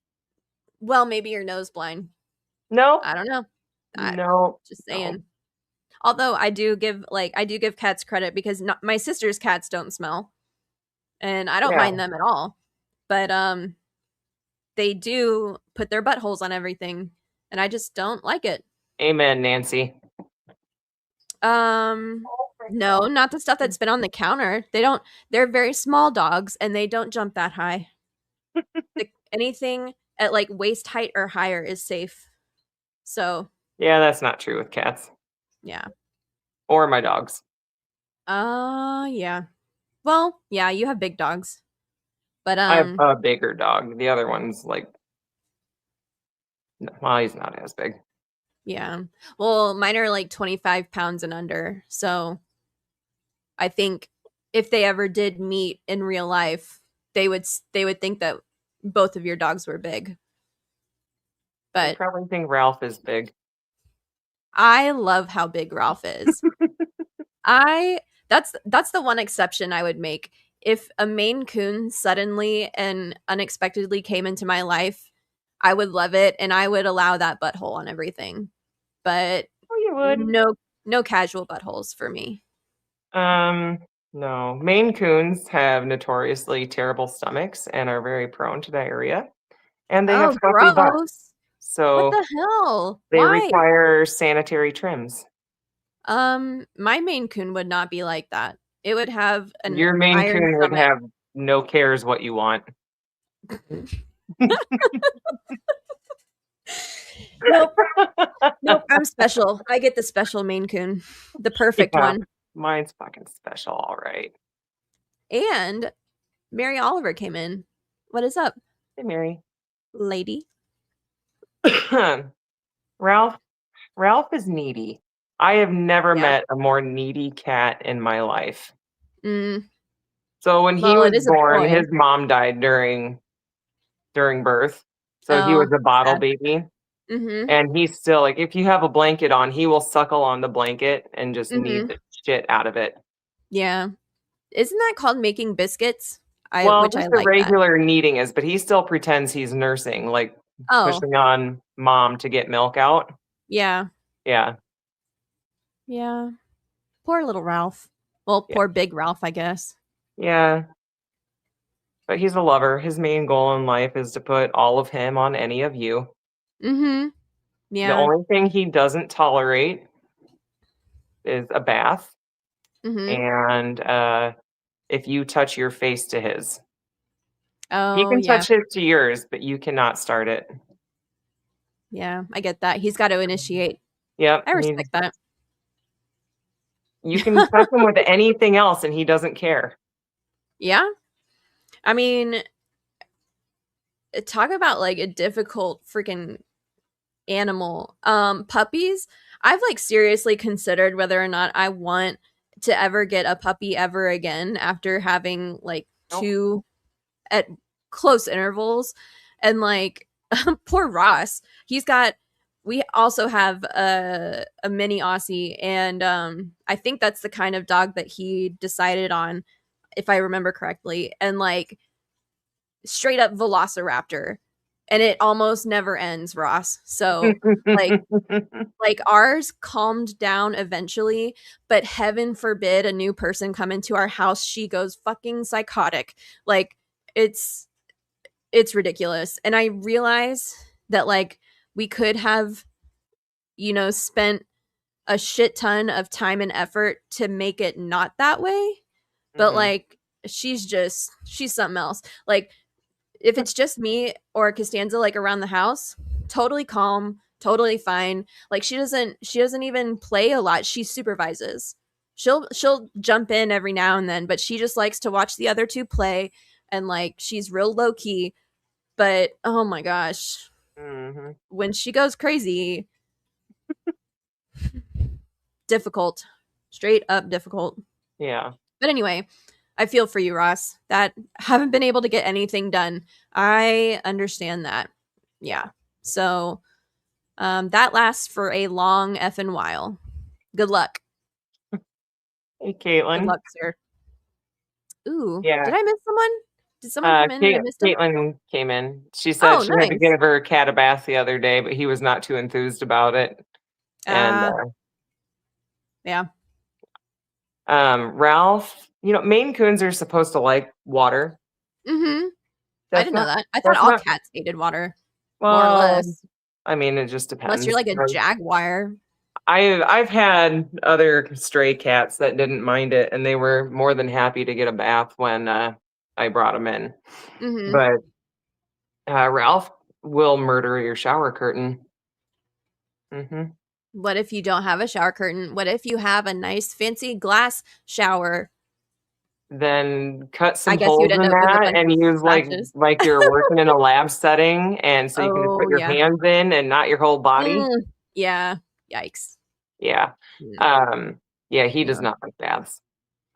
well, maybe you're nose blind. No, I don't know. No, just saying. No. Although I do give cats credit because my sister's cats don't smell, and I don't mind them at all. But they do put their buttholes on everything, and I just don't like it. Amen, Nancy. No, not the stuff that's been on the counter. They're very small dogs and they don't jump that high. Anything at like waist height or higher is safe. So. Yeah, that's not true with cats. Yeah. Or my dogs. Yeah. Well, yeah, you have big dogs. But I have a bigger dog. The other one's like, well, he's not as big. Yeah. Well, mine are like 25 pounds and under. So I think if they ever did meet in real life, they would think that both of your dogs were big. They But probably think Ralph is big. I love how big Ralph is. That's the one exception I would make. If a Maine Coon suddenly and unexpectedly came into my life, I would love it and I would allow that butthole on everything. But Oh, you would. no casual buttholes for me. No. Maine Coons have notoriously terrible stomachs and are very prone to diarrhea. And they have Oh, fluffy butts. gross. What So the hell? they Why? require sanitary trims. My Maine Coon would not be like that. It would have an Your Maine iron Coon would stomach. have no cares what you want. Nope. Nope, I'm special. I get the special Maine Coon, the perfect Yeah, one. mine's fucking special, all right. And Mary Oliver came in. What is up, Hey, Mary. lady? Ralph is needy. I have never Yeah. met a more needy cat in my life. Mm, So when he well, was it is a born, boy. his mom died during birth. So he was Oh, a bottle sad. baby. Mm-hmm. And he's still like, if you have a blanket on, he will suckle on the blanket and just knead Mm-hmm. the shit out of it. Yeah. Isn't that called making biscuits? Well, Which I just the like that. regular kneading is, but he still pretends he's nursing, like Oh, pushing on mom to get milk out. yeah. Yeah. Yeah. Poor little Ralph. Well, Yeah. poor big Ralph, I guess. Yeah. But he's a lover. His main goal in life is to put all of him on any of you. Mm-hmm. The Yeah. only thing he doesn't tolerate is a bath Mm-hmm. and if you touch your face to his. He Oh, can yeah. touch it to yours, but you cannot start it. Yeah, I get that. He's got to initiate. Yep. I respect that. You can touch him with anything else and he doesn't care. Yeah. I mean, talk about like a difficult freaking animal. Puppies, I've like seriously considered whether or not I want to ever get a puppy ever again after having like Nope. two at close intervals. And like poor Ross, we also have a mini Aussie, and I think that's the kind of dog that he decided on, if I remember correctly. And like straight up velociraptor, and it almost never ends, Ross. So like ours calmed down eventually, but heaven forbid a new person come into our house, she goes fucking psychotic. Like it's ridiculous. And I realize that like we could have, spent a shit ton of time and effort to make it not that way, but like she's something else. Like if it's just me or Costanza like around the house, totally calm, totally fine. Like she doesn't even play a lot. She supervises. She'll jump in every now and then, but she just likes to watch the other two play, and like she's real low key. But oh my gosh, when she goes crazy, difficult. Straight up difficult. Yeah. But anyway, I feel for you, Ross. That haven't been able to get anything done. I understand that. Yeah. So that lasts for a long effing while. Good luck. Hey, Good Caitlin. luck, sir. Ooh, Yeah. did I miss someone? Did someone come in and I missed them? Caitlin came in. She said Oh, she had to nice. give her cat a bath the other day, but he was not too enthused about it. And yeah. Ralph, Maine Coons are supposed to like water. Mm-hmm. I That's didn't know not that. I thought that's all not cats hated water, more or well, less. I mean, it just Unless you're depends. like a jaguar. I've had other stray cats that didn't mind it, and they were more than happy to get a bath when I brought them in. Mm-hmm. But Ralph will murder your shower curtain. Mm-hmm. What if you don't have a shower curtain? What if you have a nice fancy glass shower? Then cut I some guess you'd holes end in up with a that bunch and of use scratches. like you're working in a lab setting, and so you can Oh, put your yeah. hands in and not your whole body. Yeah. Yikes. Yeah. Mm, Yeah, he does yeah. not like baths.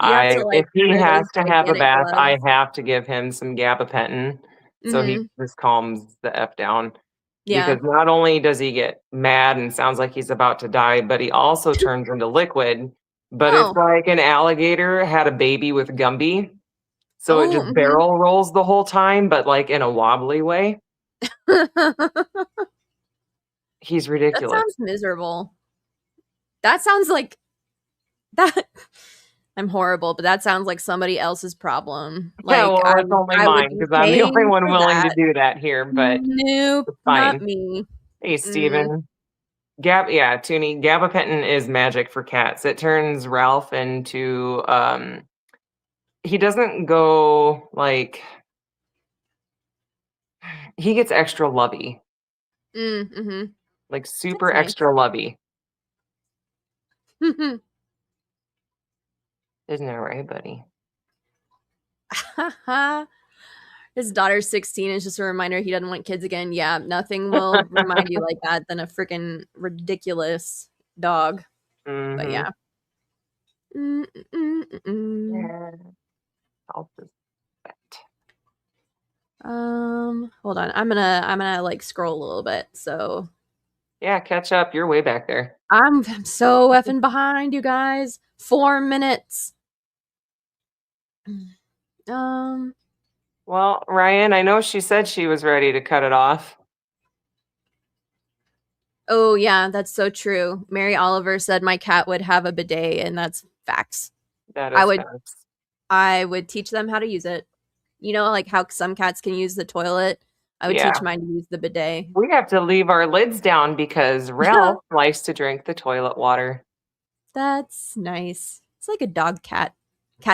You have to like If he really has to have a gigantic bath, I gloves. have to give him some gabapentin, so he Mm-hmm. just calms the F down. Yeah. Because not only does he get mad and sounds like he's about to die, but he also turns into liquid. But it's Oh. like an alligator had a baby with Gumby, so it Oh. just barrel rolls the whole time, but like in a wobbly way. That He's ridiculous. sounds miserable. That sounds like that. I'm horrible, but that sounds like somebody else's problem. Yeah, Like well, it's only I would mine be because I'm the only paying one for willing to that. do that here, but Nope, it's not fine. me. Hey, Mm. Steven. Yeah, Toonie, gabapentin is magic for cats. It turns Ralph into he doesn't go like he gets extra lovey. Mm-hmm. Like That's super nice. extra lovey. Isn't that right, buddy? His daughter's 16 is just a reminder he doesn't want kids again. Yeah, nothing will remind you like that than a freaking ridiculous dog. But Mm-hmm. yeah. Mm-mm-mm-mm. Yeah. I'll just bet. Hold on. I'm gonna like scroll a little bit. So Yeah, catch up. You're way back there. I'm so effing behind, you guys. 4 minutes. Um, Well, Ryan, I know she said she was ready to cut it off. oh yeah, that's so true. Mary Oliver said my cat would have a bidet, and that's facts. That I is would fast. I would teach them how to use it. You know, like how some cats can use the toilet. I would Yeah. teach mine to use the bidet. We have to leave our lids down because Ralph likes to drink the toilet water. That's nice. It's like a dog cat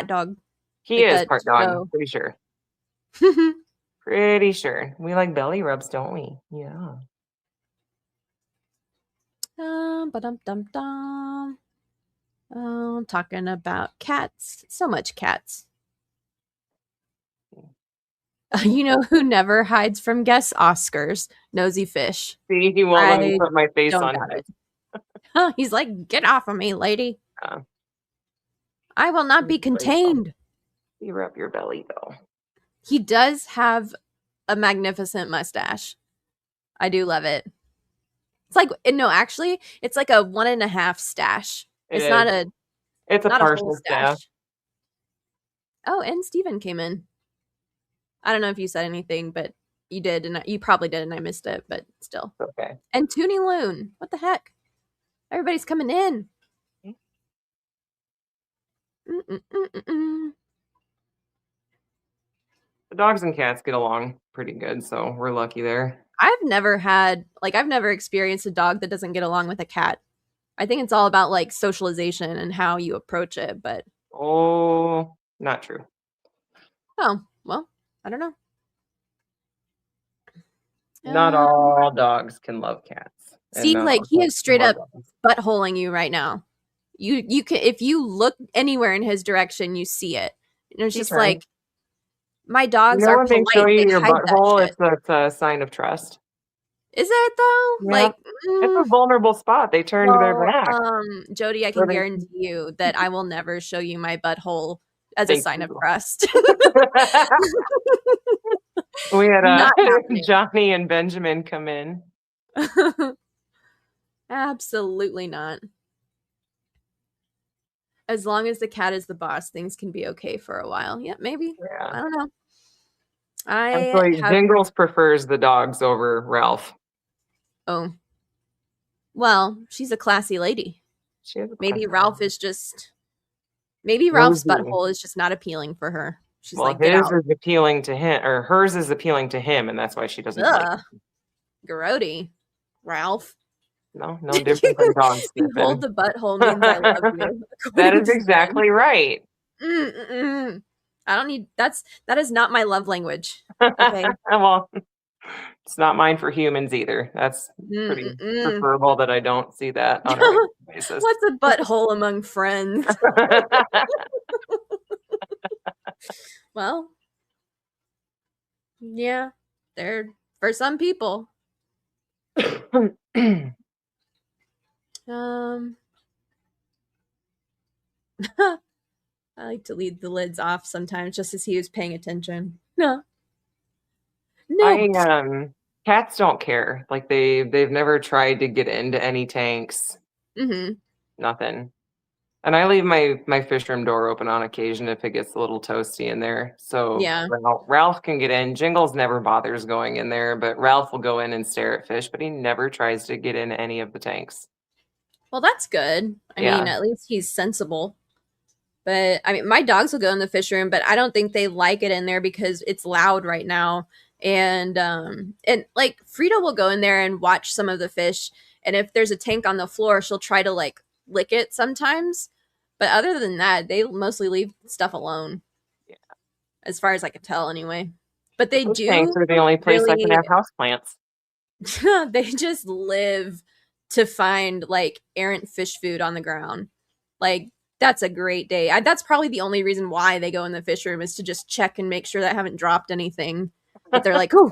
dog, He like is that part dog, show. pretty sure. Pretty sure. We like belly rubs, don't we? Yeah. Ba-dum-dum-dum. Talking about cats. So much cats. You know who never hides from guests? Oscars. Nosy fish. See, he won't let me I put my face don't on doubt his. it. He's like, get off of me, lady. Uh, I will not be contained. you rub your belly, though. He does have a magnificent mustache. I do love it. It's like no, actually, it's like a 1.5 stash. It It's is. It's a not a whole partial staff. stash. Oh, and Steven came in. I don't know if you said anything, but you did, and you probably did, and I missed it, but still. Okay. And Toonie Loon. What the heck? Everybody's coming in. Mm-mm-mm-mm. The dogs and cats get along pretty good, so we're lucky there. I've never experienced a dog that doesn't get along with a cat. I think it's all about like socialization and how you approach it, but Oh, not true. oh, well, I don't know. Not all dogs can love cats. See, not like all he cats is can straight love up dogs. buttholing you right now. You can if you look anywhere in his direction, you see it. And it's He just tried. like my You dogs know are when they show polite. you They your hide that butthole, shit. it's a sign of trust. Is it though? Yeah. Like, It's a vulnerable spot. They turned their well, back. Jodi, I can guarantee you that I will never show you my butthole as a Thank sign of you. trust. We had Not happening. Johnny and Benjamin come in. Absolutely not. As long as the cat is the boss, things can be okay for a while. Yeah, maybe. Yeah. I don't know. I Actually, have. Jingles prefers the dogs over Ralph. Oh. Well, she's a classy lady. She has a Maybe classy Ralph dog. is just. Maybe Ralph's Nosy. butthole is just not appealing for her. She's Well, like, get his out. is appealing to him, or hers is appealing to him, and that's why she doesn't like Ugh. him. Grody. Ralph. No different than dogs. Behold the butthole means I love you. That is exactly right. Mm-mm-mm. I don't need that is not my love language. Okay. Well, it's not mine for humans either. That's pretty Mm-mm-mm. preferable that I don't see that on a regular basis. What's a butthole among friends? Well, yeah, they're for some people. Um I like to leave the lids off sometimes just to see who's paying attention. No. I Nope. cats don't care. Like they've never tried to get into any tanks. Mm-hmm. Nothing. And I leave my fish room door open on occasion if it gets a little toasty in there. So Yeah. Ralph can get in. Jingles never bothers going in there, but Ralph will go in and stare at fish, but he never tries to get in any of the tanks. Well, that's good. I mean, Yeah. at least he's sensible. But I mean, my dogs will go in the fish room, but I don't think they like it in there because it's loud right now. And like Frida will go in there and watch some of the fish, and if there's a tank on the floor, she'll try to like lick it sometimes. But other than that, they mostly leave stuff alone. Yeah. As far as I can tell anyway. But The they fish tanks do are the only place I can really have houseplants. they just live to find like errant fish food on the ground. Like that's a great day. That's probably the only reason why they go in the fish room is to just check and make sure that I haven't dropped anything. That they're like, "Oh,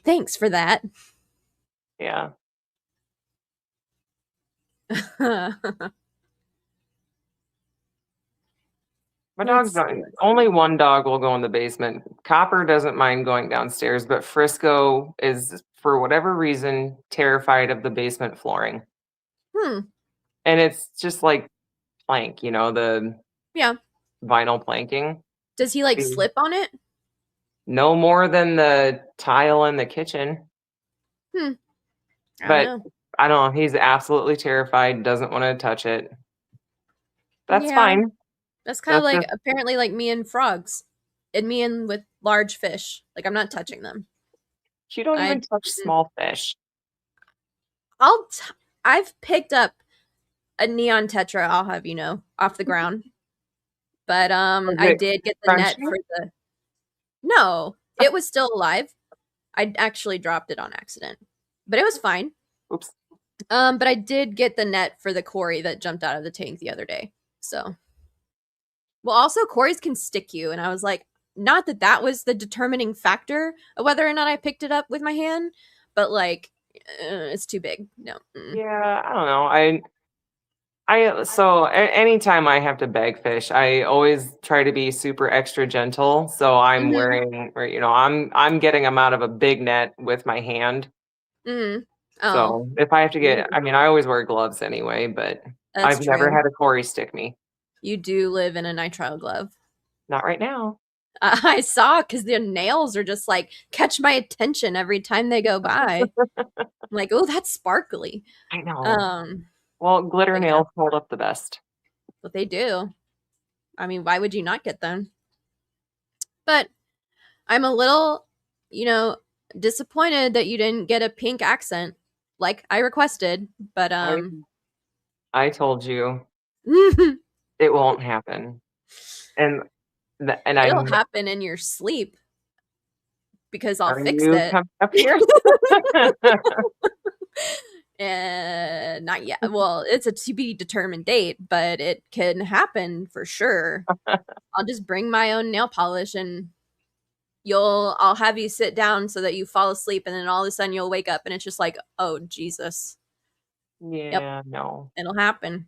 thanks for that." Yeah. My dogs Let's see. don't. Only one dog will go in the basement. Copper doesn't mind going downstairs, but Frisco is, for whatever reason, terrified of the basement flooring. Hmm. And it's just like plank, the Yeah. vinyl planking. Does he like Mm. slip on it? No more than the tile in the kitchen. Hmm. I don't But know. I don't know. He's absolutely terrified, doesn't want to touch it. That's Yeah. fine. That's kind of That's like just, apparently like me and frogs. And me and with large fish. Like I'm not touching them. you don't I even touch small fish. I'll t- I've picked up a neon tetra, I'll have you know, off the ground. But Is I it did get the net crunchy? for the No, it was still alive. I actually dropped it on accident. But it was fine. Oops. But I did get the net for the Cory that jumped out of the tank the other day. So, well, also Corys can stick you, and I was like, not that that was the determining factor of whether or not I picked it up with my hand, but like, it's too big. No. Yeah, I don't know. Anytime I have to bag fish, I always try to be super extra gentle. So I'm Mm-hmm. wearing, or I'm getting them out of a big net with my hand. Mm-hmm. Oh, So if I have to I mean, I always wear gloves anyway, but that's I've never true. had a Cory stick me. You do live in a nitrile glove. Not right now. I saw because their nails are just like catch my attention every time they go by. I'm like, oh, that's sparkly. I know. Um, Well, glitter but yeah, nails hold up the best. but they do. I mean, why would you not get them? But I'm a little, you know, disappointed that you didn't get a pink accent like I requested. But I I told you it'll it won't happen. And and I'm happen in your sleep because I'll are fix you it. coming up here? And not yet. Well, it's a to be determined date, but it can happen for sure. I'll just bring my own nail polish and I'll have you sit down so that you fall asleep and then all of a sudden you'll wake up and it's just like, "Oh, Jesus." Yep, Yeah, no. it'll happen.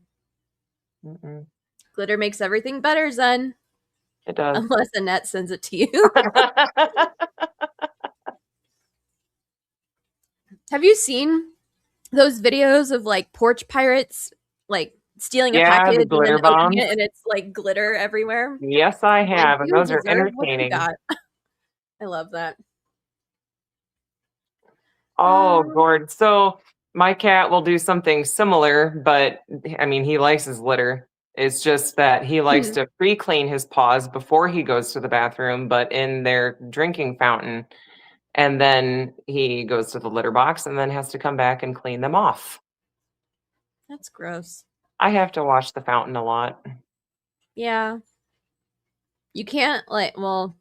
Mm-mm. Glitter makes everything better, Zen. It does. Unless Annette sends it to you. Have you seen those videos of like porch pirates like stealing a Yeah, the package and then glitter opening bombs. it and it's like glitter everywhere? Yes, I Like, have, and you those are deserve what you entertaining. got. I love that. Oh, Um, Gord. So my cat will do something similar, but I mean, he likes his litter. It's just that he likes to pre-clean his paws before he goes to the bathroom, but in their drinking fountain. And then he goes to the litter box and then has to come back and clean them off. that's gross. I have to wash the fountain a lot. Yeah. You can't like well,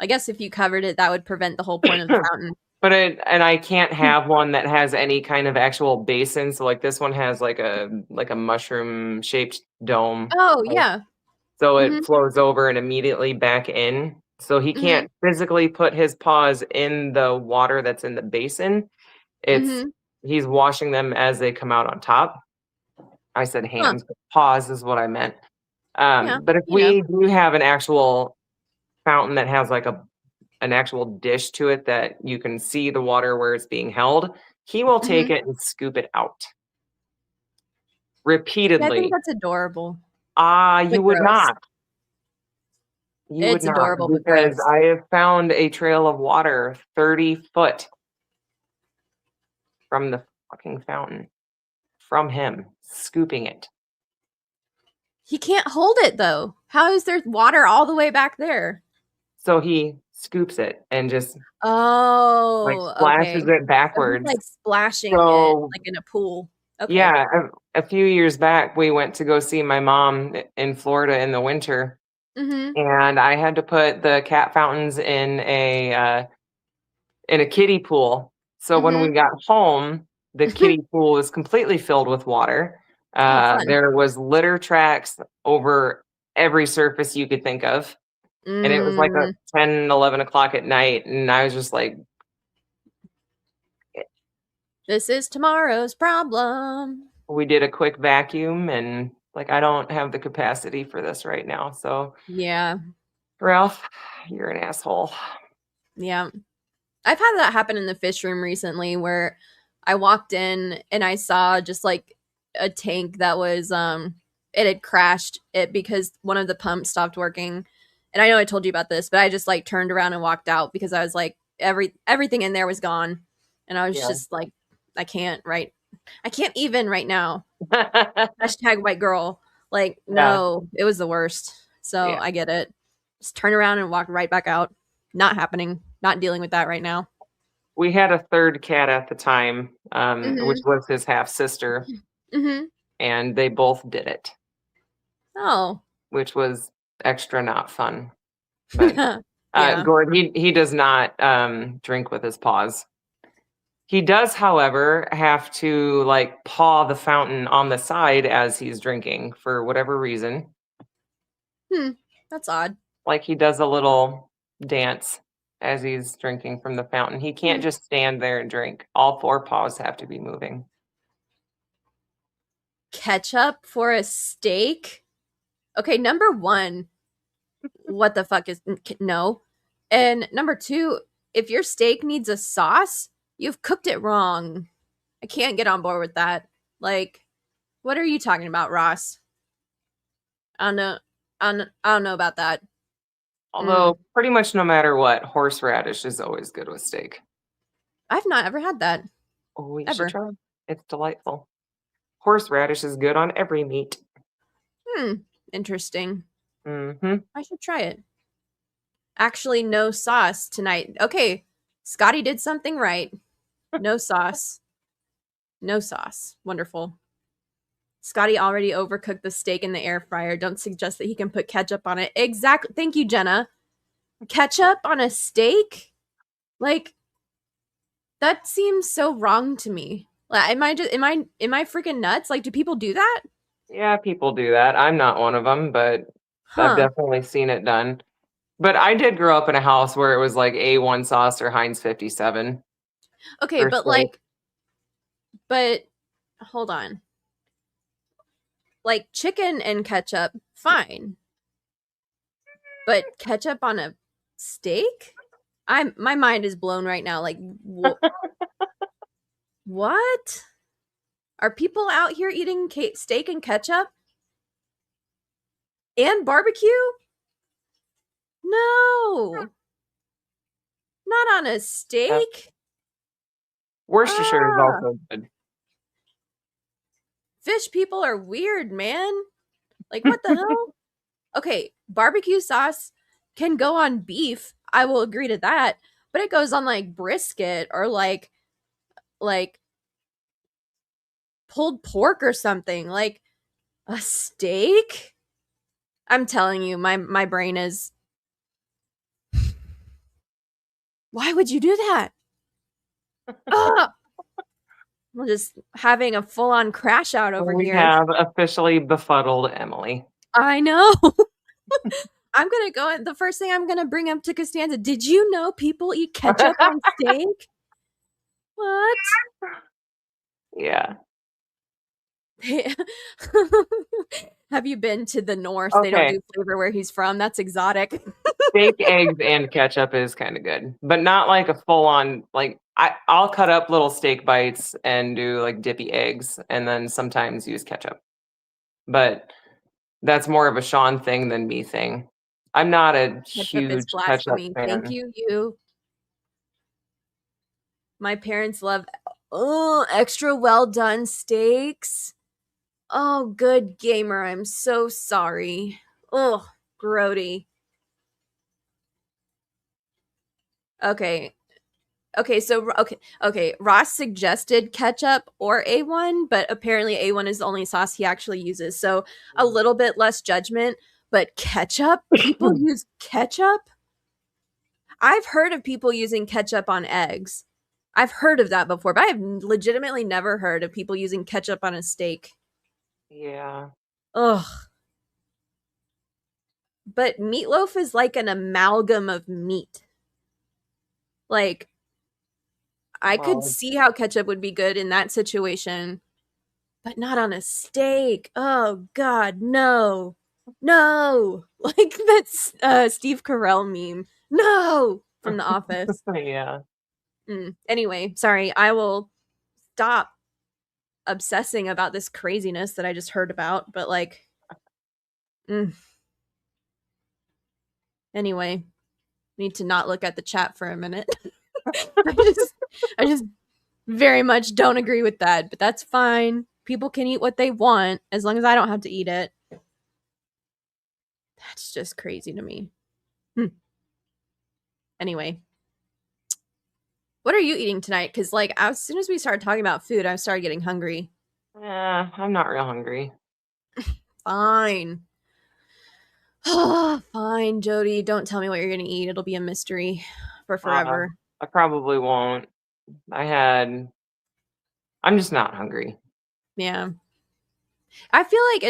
I guess if you covered it, that would prevent the whole point of the fountain. And I can't have one that has any kind of actual basin. So like this one has like a mushroom shaped dome. Oh, yeah. So Mhm. it flows over and immediately back in. So he Mhm. can't physically put his paws in the water that's in the basin. It's Mhm. he's washing them as they come out on top. I said Huh. hands, but paws is what I meant. Yeah, But if you know. we do have an actual fountain that has like an actual dish to it that you can see the water where it's being held, he will take Mhm. it and scoop it out Yeah, I think repeatedly. that's adorable, You but would gross. not. You would It's not, adorable, but because gross. I have found a trail of water 30 foot from the fucking fountain, from him scooping it. He can't hold it though. How is there water all the way back there? So he scoops it and just like Oh, splashes okay. it So he's backwards. like splashing it So like in a pool. Okay. yeah, a few years back, we went to go see my mom in Florida in the winter, Mhm. and I had to put the cat fountains in a kiddie pool. So when we Mhm. got home, the kiddie pool was completely filled with water. Oh, fun. There was litter tracks over every surface you could think of, and it was like a Mm, 10, 11 o'clock at night, and I was just like, this is tomorrow's problem. we did a quick vacuum, and like, I don't have the capacity for this right now. So, Yeah. Ralph, you're an asshole. Yeah. I've had that happen in the fish room recently where I walked in and I saw just like a tank that was it had crashed it because one of the pumps stopped working. And I know I told you about this, but I just like turned around and walked out because I was like everything in there was gone. And I was Yeah. just like I can't even right now. Hashtag white girl. Like, Yeah. no, it was the worst. So Yeah. I get it. Just turn around and walk right back out. Not happening. Not dealing with that right now. We had a third cat at the time, which Mhm. was his half sister, Mhm. and they both did it, Oh. which was extra not fun. But Yeah. Gord, he does not drink with his paws. He does, however, have to like paw the fountain on the side as he's drinking for whatever reason. Hmm. That's odd. Like he does a little dance as he's drinking from the fountain. He Hmm. can't just stand there and drink. All four paws have to be moving. Ketchup for a steak? Okay, number 1, what the fuck is no. And number 2, if your steak needs a sauce, you've cooked it wrong. I can't get on board with that. Like, what are you talking about, Ross? I don't know. I don't know about that. Mm. Although pretty much no matter what, horseradish is always good with steak. I've not ever had that. Oh, you should Ever. try. It's delightful. Horseradish is good on every meat. Hmm. Interesting. Hmm. I should try it. Actually, no sauce tonight. Okay. Scotty did something right. No sauce. No sauce. Wonderful. Scotty already overcooked the steak in the air fryer. Don't suggest that he can put ketchup on it. Exactly. Thank you, Jenna. Ketchup on a steak? Like, that seems so wrong to me. Like, am I freaking nuts? Like, do people do that? Yeah, people do that. I'm not one of them, but I've Huh. definitely seen it done. But I did grow up in a house where it was like A1 sauce or Heinz 57 Okay, for but steak. hold on. Like chicken and ketchup, fine. But ketchup on a steak? My mind is blown right now. Like what? Are people out here eating steak and ketchup and barbecue? No, not on a Yeah. steak. Worcestershire is Ah, also good. fish people are weird, man. Like what the hell? Okay, barbecue sauce can go on beef. I will agree to that, but it goes on like brisket or like pulled pork or something. Like a steak? I'm telling you, my brain is. Why would you do that? Ugh! I'm just having a full on crash out over We here. have officially befuddled Emily. I know. I'm gonna go. The first thing I'm gonna bring up to Costanza. Did you know people eat ketchup on steak? What? Yeah. Have you been to the north? They don't Okay. do flavor where he's from. That's exotic. Steak, eggs, and ketchup is kind of good, but not like a full on like I'll cut up little steak bites and do like dippy eggs and then sometimes use ketchup. But that's more of a Sean thing than me thing. I'm not a Ketchup is huge ketchup blasphemy. Thank fan. you, you. My parents love extra well done steaks. Oh, good gamer. I'm so sorry. Oh, grody. Okay. Okay. Ross suggested ketchup or A1, but apparently A1 is the only sauce he actually uses. So a little bit less judgment, but ketchup? People use ketchup? I've heard of people using ketchup on eggs. I've heard of that before, but I've legitimately never heard of people using ketchup on a steak. Yeah. Ugh. But meatloaf is like an amalgam of meat. Like, I could Well, see how ketchup would be good in that situation, but not on a steak. Oh God, no. No. Like that's Steve Carell meme. No, from The Office. yeah. Anyway, sorry. I will stop obsessing about this craziness that I just heard about, but like mm. Anyway, need to not look at the chat for a minute. I just very much don't agree with that, but that's fine. People can eat what they want as long as I don't have to eat it. That's just crazy to me. Anyway, what are you eating tonight? Because like as soon as we started talking about food, I started getting hungry. Yeah, I'm not real hungry. Fine. Fine, Jodi. Don't tell me what you're gonna eat. It'll be a mystery for forever. I probably won't. I had I'm just not hungry. Yeah. I feel like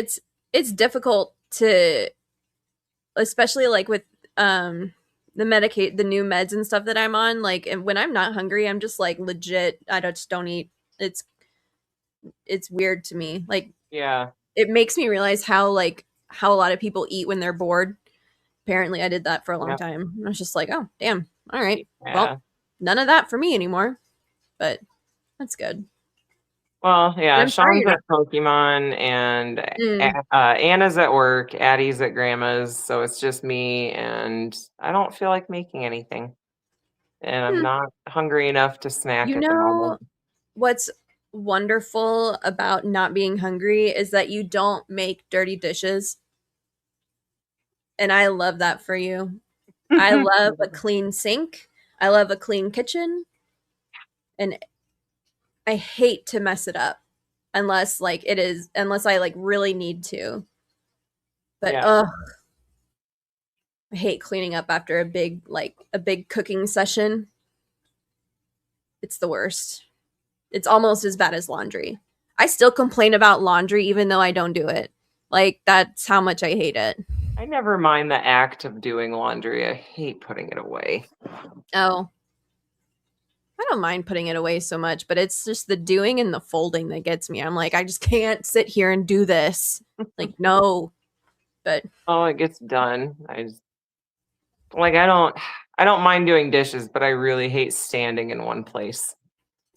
it's difficult to, especially like with the new meds and stuff that I'm on, like and when I'm not hungry, I'm just like legit I just don't eat. It's weird to me. Like Yeah. it makes me realize how a lot of people eat when they're bored. Apparently I did that for a long Yep. time. I was just like, "Oh, damn. All right. Yeah. Well, none of that for me anymore." But that's good. Well, But yeah, I'm sorry Sean's you're not. at Pokemon and Mm. Anna's at work, Addie's at grandma's, so it's just me and I don't feel like making anything. And I'm Hmm. not hungry enough to snack You at the know moment. what's wonderful about not being hungry is that you don't make dirty dishes. And I love that for you. I love a clean sink. I love a clean kitchen. And I hate to mess it up unless I like really need to. But Yeah. I hate cleaning up after a big cooking session. It's the worst. It's almost as bad as laundry. I still complain about laundry even though I don't do it. Like that's how much I hate it. I never mind the act of doing laundry. I hate putting it away. Oh, I don't mind putting it away so much, but it's just the doing and the folding that gets me. I'm like, I just can't sit here and do this. Like, no. But Oh, it gets done. I just like I don't mind doing dishes, but I really hate standing in one place.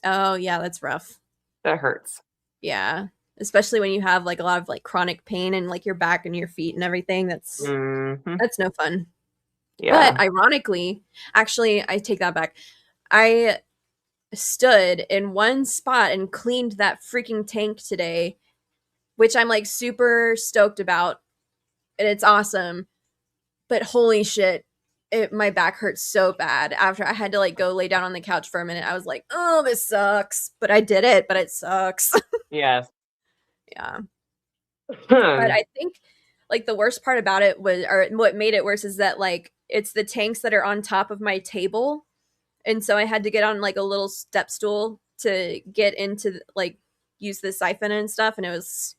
oh yeah, that's rough. That hurts. Yeah. Especially when you have like a lot of like chronic pain and like your back and your feet and everything. Hmm. That's no fun. Yeah. But ironically, actually, I take that back. I stood in one spot and cleaned that freaking tank today, which I'm like super stoked about. And it's awesome. But holy shit, my back hurts so bad. After I had to like go lay down on the couch for a minute, I was like, oh, this sucks. But I did it, but it sucks. Yes. Yeah. But I think like the worst part about it was, or what made it worse is that like it's the tanks that are on top of my table. And so I had to get on like a little step stool to get into like use the siphon and stuff. And it was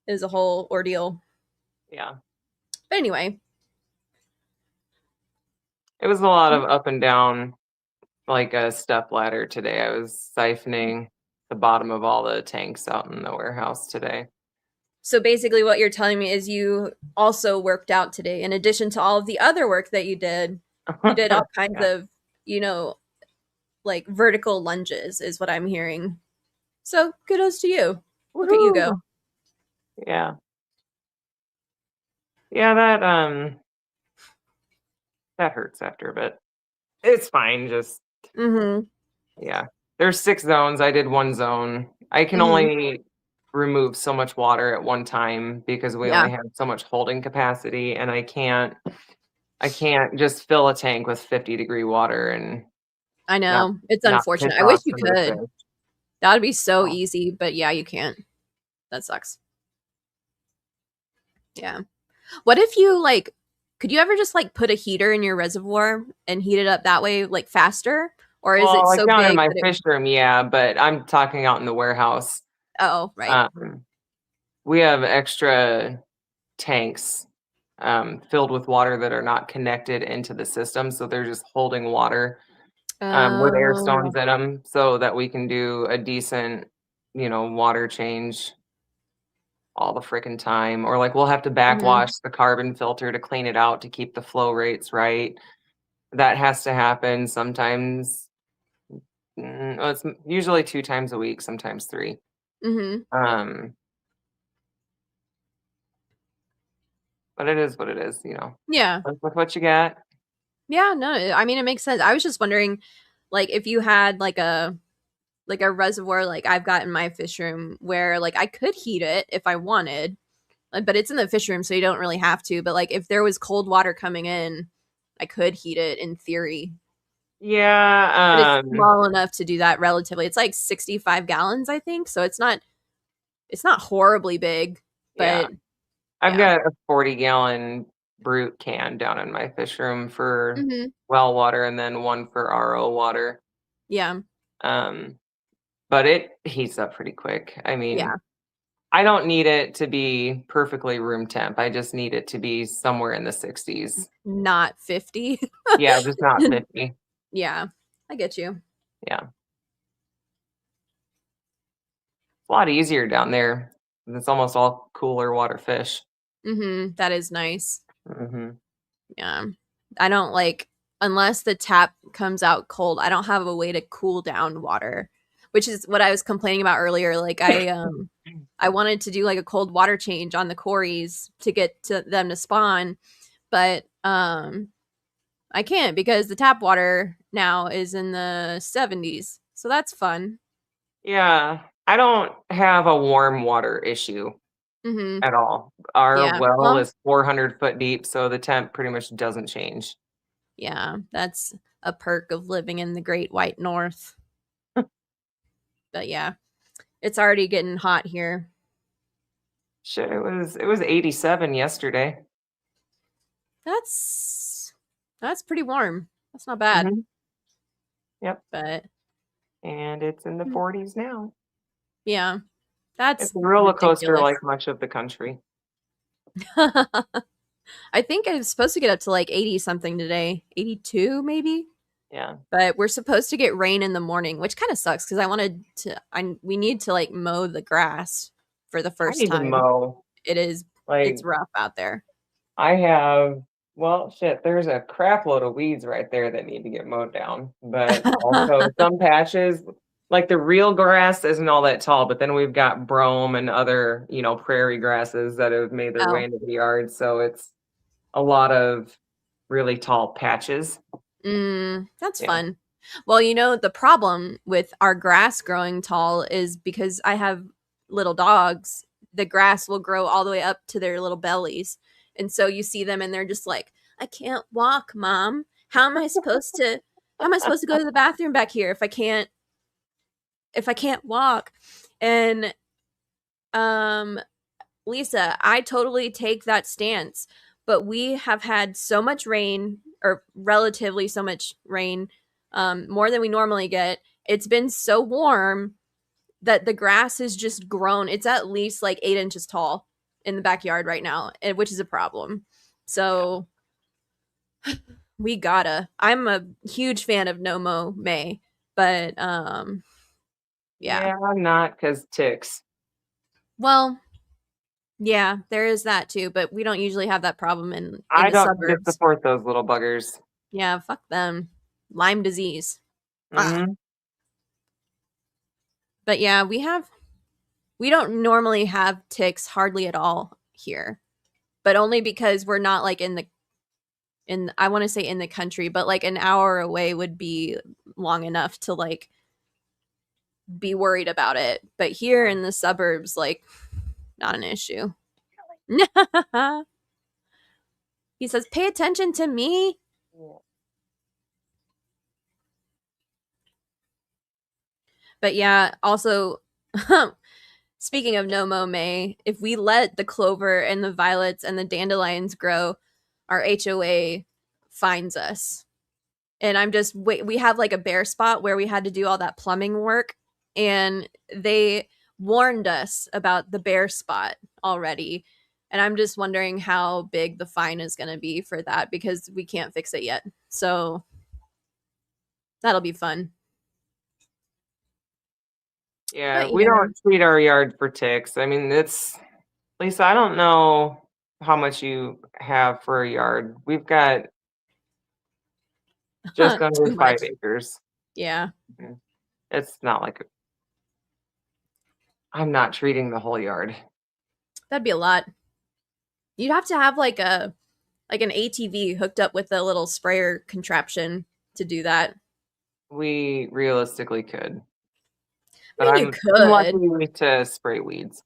a whole ordeal. Yeah. But anyway, It was a lot of up and down, like a step ladder today. I was siphoning the bottom of all the tanks out in the warehouse today. So basically, what you're telling me is you also worked out today. In addition to all of the other work that you did all kinds Yeah. of, you know, like vertical lunges, is what I'm hearing. So kudos to you. Look at you go. Woohoo! Yeah. Yeah, that hurts after a bit. It's fine, just Mm-hmm. yeah. There's 6 zones, I did 1 zone. I can Mm-hmm. only remove so much water at one time because we Yeah, only have so much holding capacity, and I can't just fill a tank with 50-degree water and I not know. It's not piss unfortunate. I wish off you some of the could. fish. That would be so Oh. easy, but yeah, you can't. That sucks. Yeah. What if you like could you ever just like put a heater in your reservoir and heat it up that way like faster? Or is it Well, like so down in big my that it fish room, yeah, but I'm talking out in the warehouse. oh, right. Um, we have extra tanks filled with water that are not connected into the system, so they're just holding water with air Oh. stones in them, so that we can do a decent, water change all the freaking time. Or like we'll have to Mhm. backwash the carbon filter to clean it out to keep the flow rates right. That has to happen sometimes. Well, it's usually 2 times a week, sometimes 3. Mhm. Um, but it is what it is, Yeah. Work with what you got. Yeah, no, I mean it makes sense. I was just wondering like if you had like a reservoir like I've got in my fish room where like I could heat it if I wanted. But it's in the fish room so you don't really have to, but like if there was cold water coming in, I could heat it in theory. But it's Yeah, small enough to do that relatively. It's like 65 gallons, I think. So it's not horribly big, yeah. but I've yeah. got a 40-gallon brute can down in my fish room for Mhm. well water and then one for RO water. Yeah. Um, but it heats up pretty quick. I mean, Yeah. I don't need it to be perfectly room temp. I just need it to be somewhere in the 60s. Not 50. Yeah, just not 50. Yeah. I get you. Yeah. It's a lot easier down there. It's almost all cooler water fish. Mhm. That is nice. Mhm. Yeah. I don't like unless the tap comes out cold, I don't have a way to cool down water, which is what I was complaining about earlier. Like I wanted to do like a cold water change on the cories to get to them to spawn, but I can't because the tap water now is in the 70s. So that's fun. Yeah, I don't have a warm water issue Mhm. at all. Our Yeah. well Well, is 400 foot deep, so the temp pretty much doesn't change. yeah, that's a perk of living in the Great White North. But yeah, it's already getting hot here. Shit, it was 87 yesterday. That's that's pretty warm. That's not bad. Mhm. Yep, But and it's in the mm, 40s now. yeah, that's It's a roller coaster ridiculous. like much of the country. I think it's supposed to get up to like 80 something today. 82 maybe. Yeah. But we're supposed to get rain in the morning, which kind of sucks because I we need to like mow the grass for the I first need to time. mow. It's Like, rough out there. I have, well, shit, there's a crap load of weeds right there that need to get mowed down. But also some patches, like the real grass isn't all that tall, but then we've got brome and other, prairie grasses that have made their way Oh, into the yard. So it's a lot of really tall patches. that's Yeah. fun. Well, you know, the problem with our grass growing tall is because I have little dogs, the grass will grow all the way up to their little bellies. And so you see them and they're just like, I can't walk, mom. How am I supposed to go to the bathroom back here if I can't walk? And um Lisa, I totally take that stance, but we have had so much rain, or relatively so much rain, more than we normally get. It's been so warm that the grass has just grown. It's at least like 8 inches tall in the backyard right now, which is a problem. Yeah. So we gotta. I'm a huge fan of No Mo May, but yeah. Yeah, I'm not because ticks. Well, Yeah, there is that too, but we don't usually have that problem in I the don't need to suburbs. support those little buggers. Yeah, fuck them. Lyme disease. Ah. Hmm. But yeah, we don't normally have ticks hardly at all here. But only because we're not like in I want to say in the country, but like an hour away would be long enough to like be worried about it. But here in the suburbs, like not an issue. He says, "Pay attention to me." But yeah, also speaking of no mo May, if we let the clover and the violets and the dandelions grow, our HOA finds us. And I'm just we have like a bare spot where we had to do all that plumbing work, and they warned us about the bare spot already. And I'm just wondering how big the fine is going to be for that because we can't fix it yet. So that'll be fun. Yeah, But we yeah. don't treat our yard for ticks. I mean, it's Lisa, I don't know how much you have for a yard. We've got just under Too 5 much. acres. Yeah. Mhm. It's not like I'm not treating the whole yard. That'd be a lot. You'd have to have like an ATV hooked up with a little sprayer contraption to do that. We realistically could, I but mean, you I'm could. lucky to spray weeds.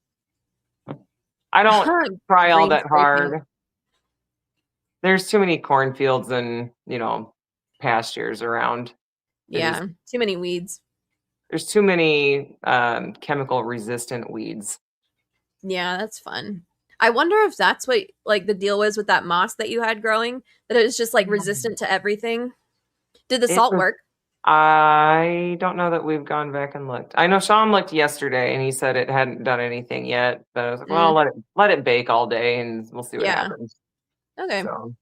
I don't try all Green that spray paint. hard. There's too many cornfields and, pastures around. There's Yeah, too many weeds. there's too many chemical resistant weeds. Yeah, that's fun. I wonder if that's what like the deal was with that moss that you had growing, that it was just like resistant to everything. Did the It salt was, work? I don't know that we've gone back and looked. I know Sean looked yesterday and he said it hadn't done anything yet, but I was like, well, Mm, let it bake all day and we'll see what yeah. happens. Okay. So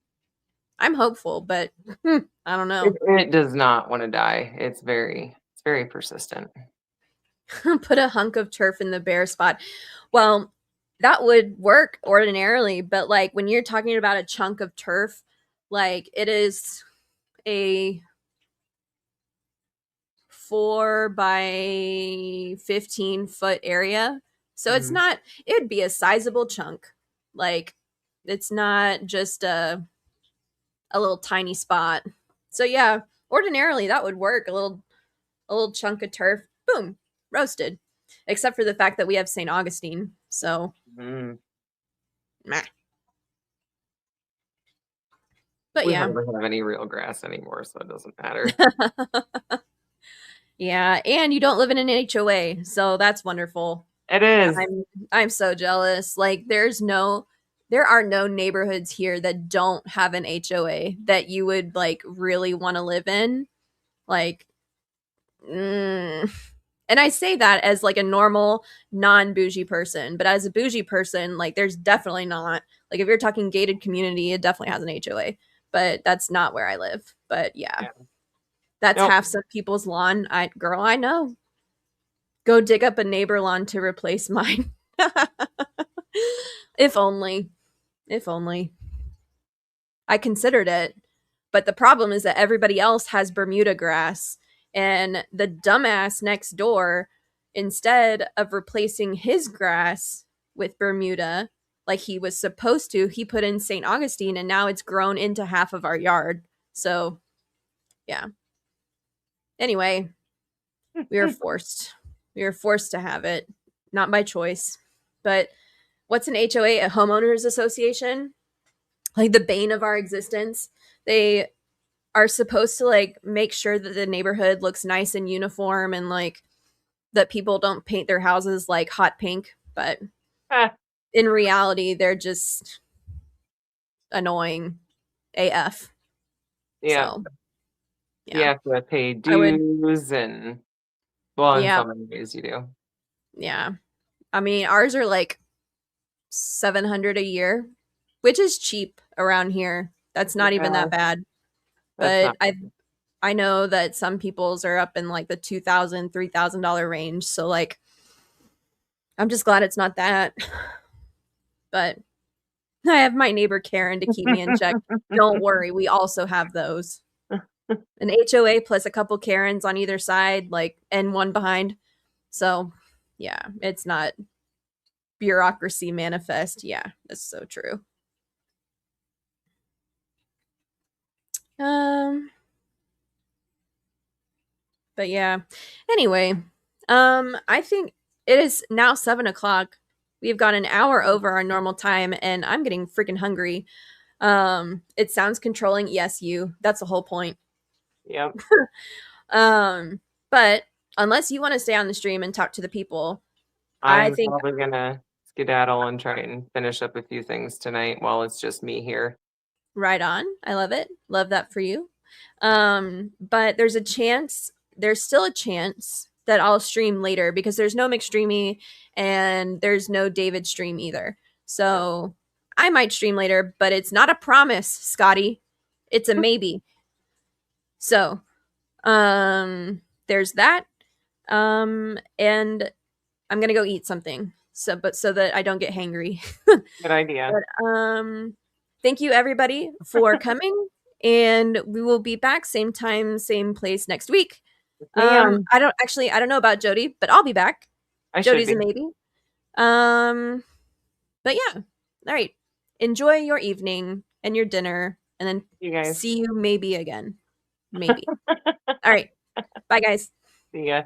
I'm hopeful, but I don't it, know. it does not want to die. It's very persistent. Put a hunk of turf in the bare spot. Well, that would work ordinarily, but like when you're talking about a chunk of turf, like it is a 4 by 15 foot area. So it's Mm. not, it'd be a sizable chunk. Like it's not just a little tiny spot. So yeah, ordinarily that would work. A little chunk of turf, boom, roasted. Except for the fact that we have St. Augustine. So Mm. meh. But We yeah. hardly have any real grass anymore, so it doesn't matter. Yeah, and you don't live in an HOA, so that's wonderful. It is. I'm so jealous. Like there are no neighborhoods here that don't have an HOA that you would like really want to live in. Like mm. And I say that as like a normal non-bougie person, but as a bougie person, like there's definitely not. Like if you're talking gated community, it definitely has an HOA, but that's not where I live. But yeah, Yeah. that's Nope. half some people's lawn. I know. Go dig up a neighbor lawn to replace mine. If only. If only. I considered it. But the problem is that everybody else has Bermuda grass. And the dumbass next door, instead of replacing his grass with Bermuda like he was supposed to, he put in St. Augustine and now it's grown into half of our yard. So, yeah. Anyway, we were forced. We were forced to have it, not by choice. But what's an HOA? A homeowners association? Like the bane of our existence. They are supposed to like make sure that the neighborhood looks nice and uniform and like that people don't paint their houses like hot pink, but Ah, in reality they're just annoying AF. yeah. So, You yeah. have to pay I would dues and well, in yeah, so many ways you do. yeah. I mean, ours are like 700 a year, which is cheap around here. That's not even Yeah, that bad. that's But not I know that some people's are up in like the $2,000, $3,000 range. So like I'm just glad it's not that. but I have my neighbor Karen to keep me in check. Don't worry, we also have those. An HOA plus a couple Karens on either side, like, and one behind. So, yeah, it's not bureaucracy manifest. Yeah, that's so true. But yeah. Anyway, I think it is now 7 o'clock. We've got an hour over our normal time, and I'm getting freaking hungry. It sounds controlling. Yes, you. That's the whole point. Yep. But unless you want to stay on the stream and talk to the people, I I'm think probably gonna skedaddle and try and finish up a few things tonight while it's just me here. right on. I love it. Love that for you. But there's still a chance that I'll stream later because there's no McStreamy and there's no David stream either. So I might stream later, but it's not a promise, Scotty. It's a maybe. So, there's that. And I'm gonna go eat something. So that I don't get hangry. Good idea. But, thank you everybody for coming, and we will be back same time, same place next week. I don't know about Jodi, but I'll be back. Jodi's a maybe. But yeah. All right. Enjoy your evening and your dinner, and then see you maybe again. Maybe. All right. Bye guys. See ya.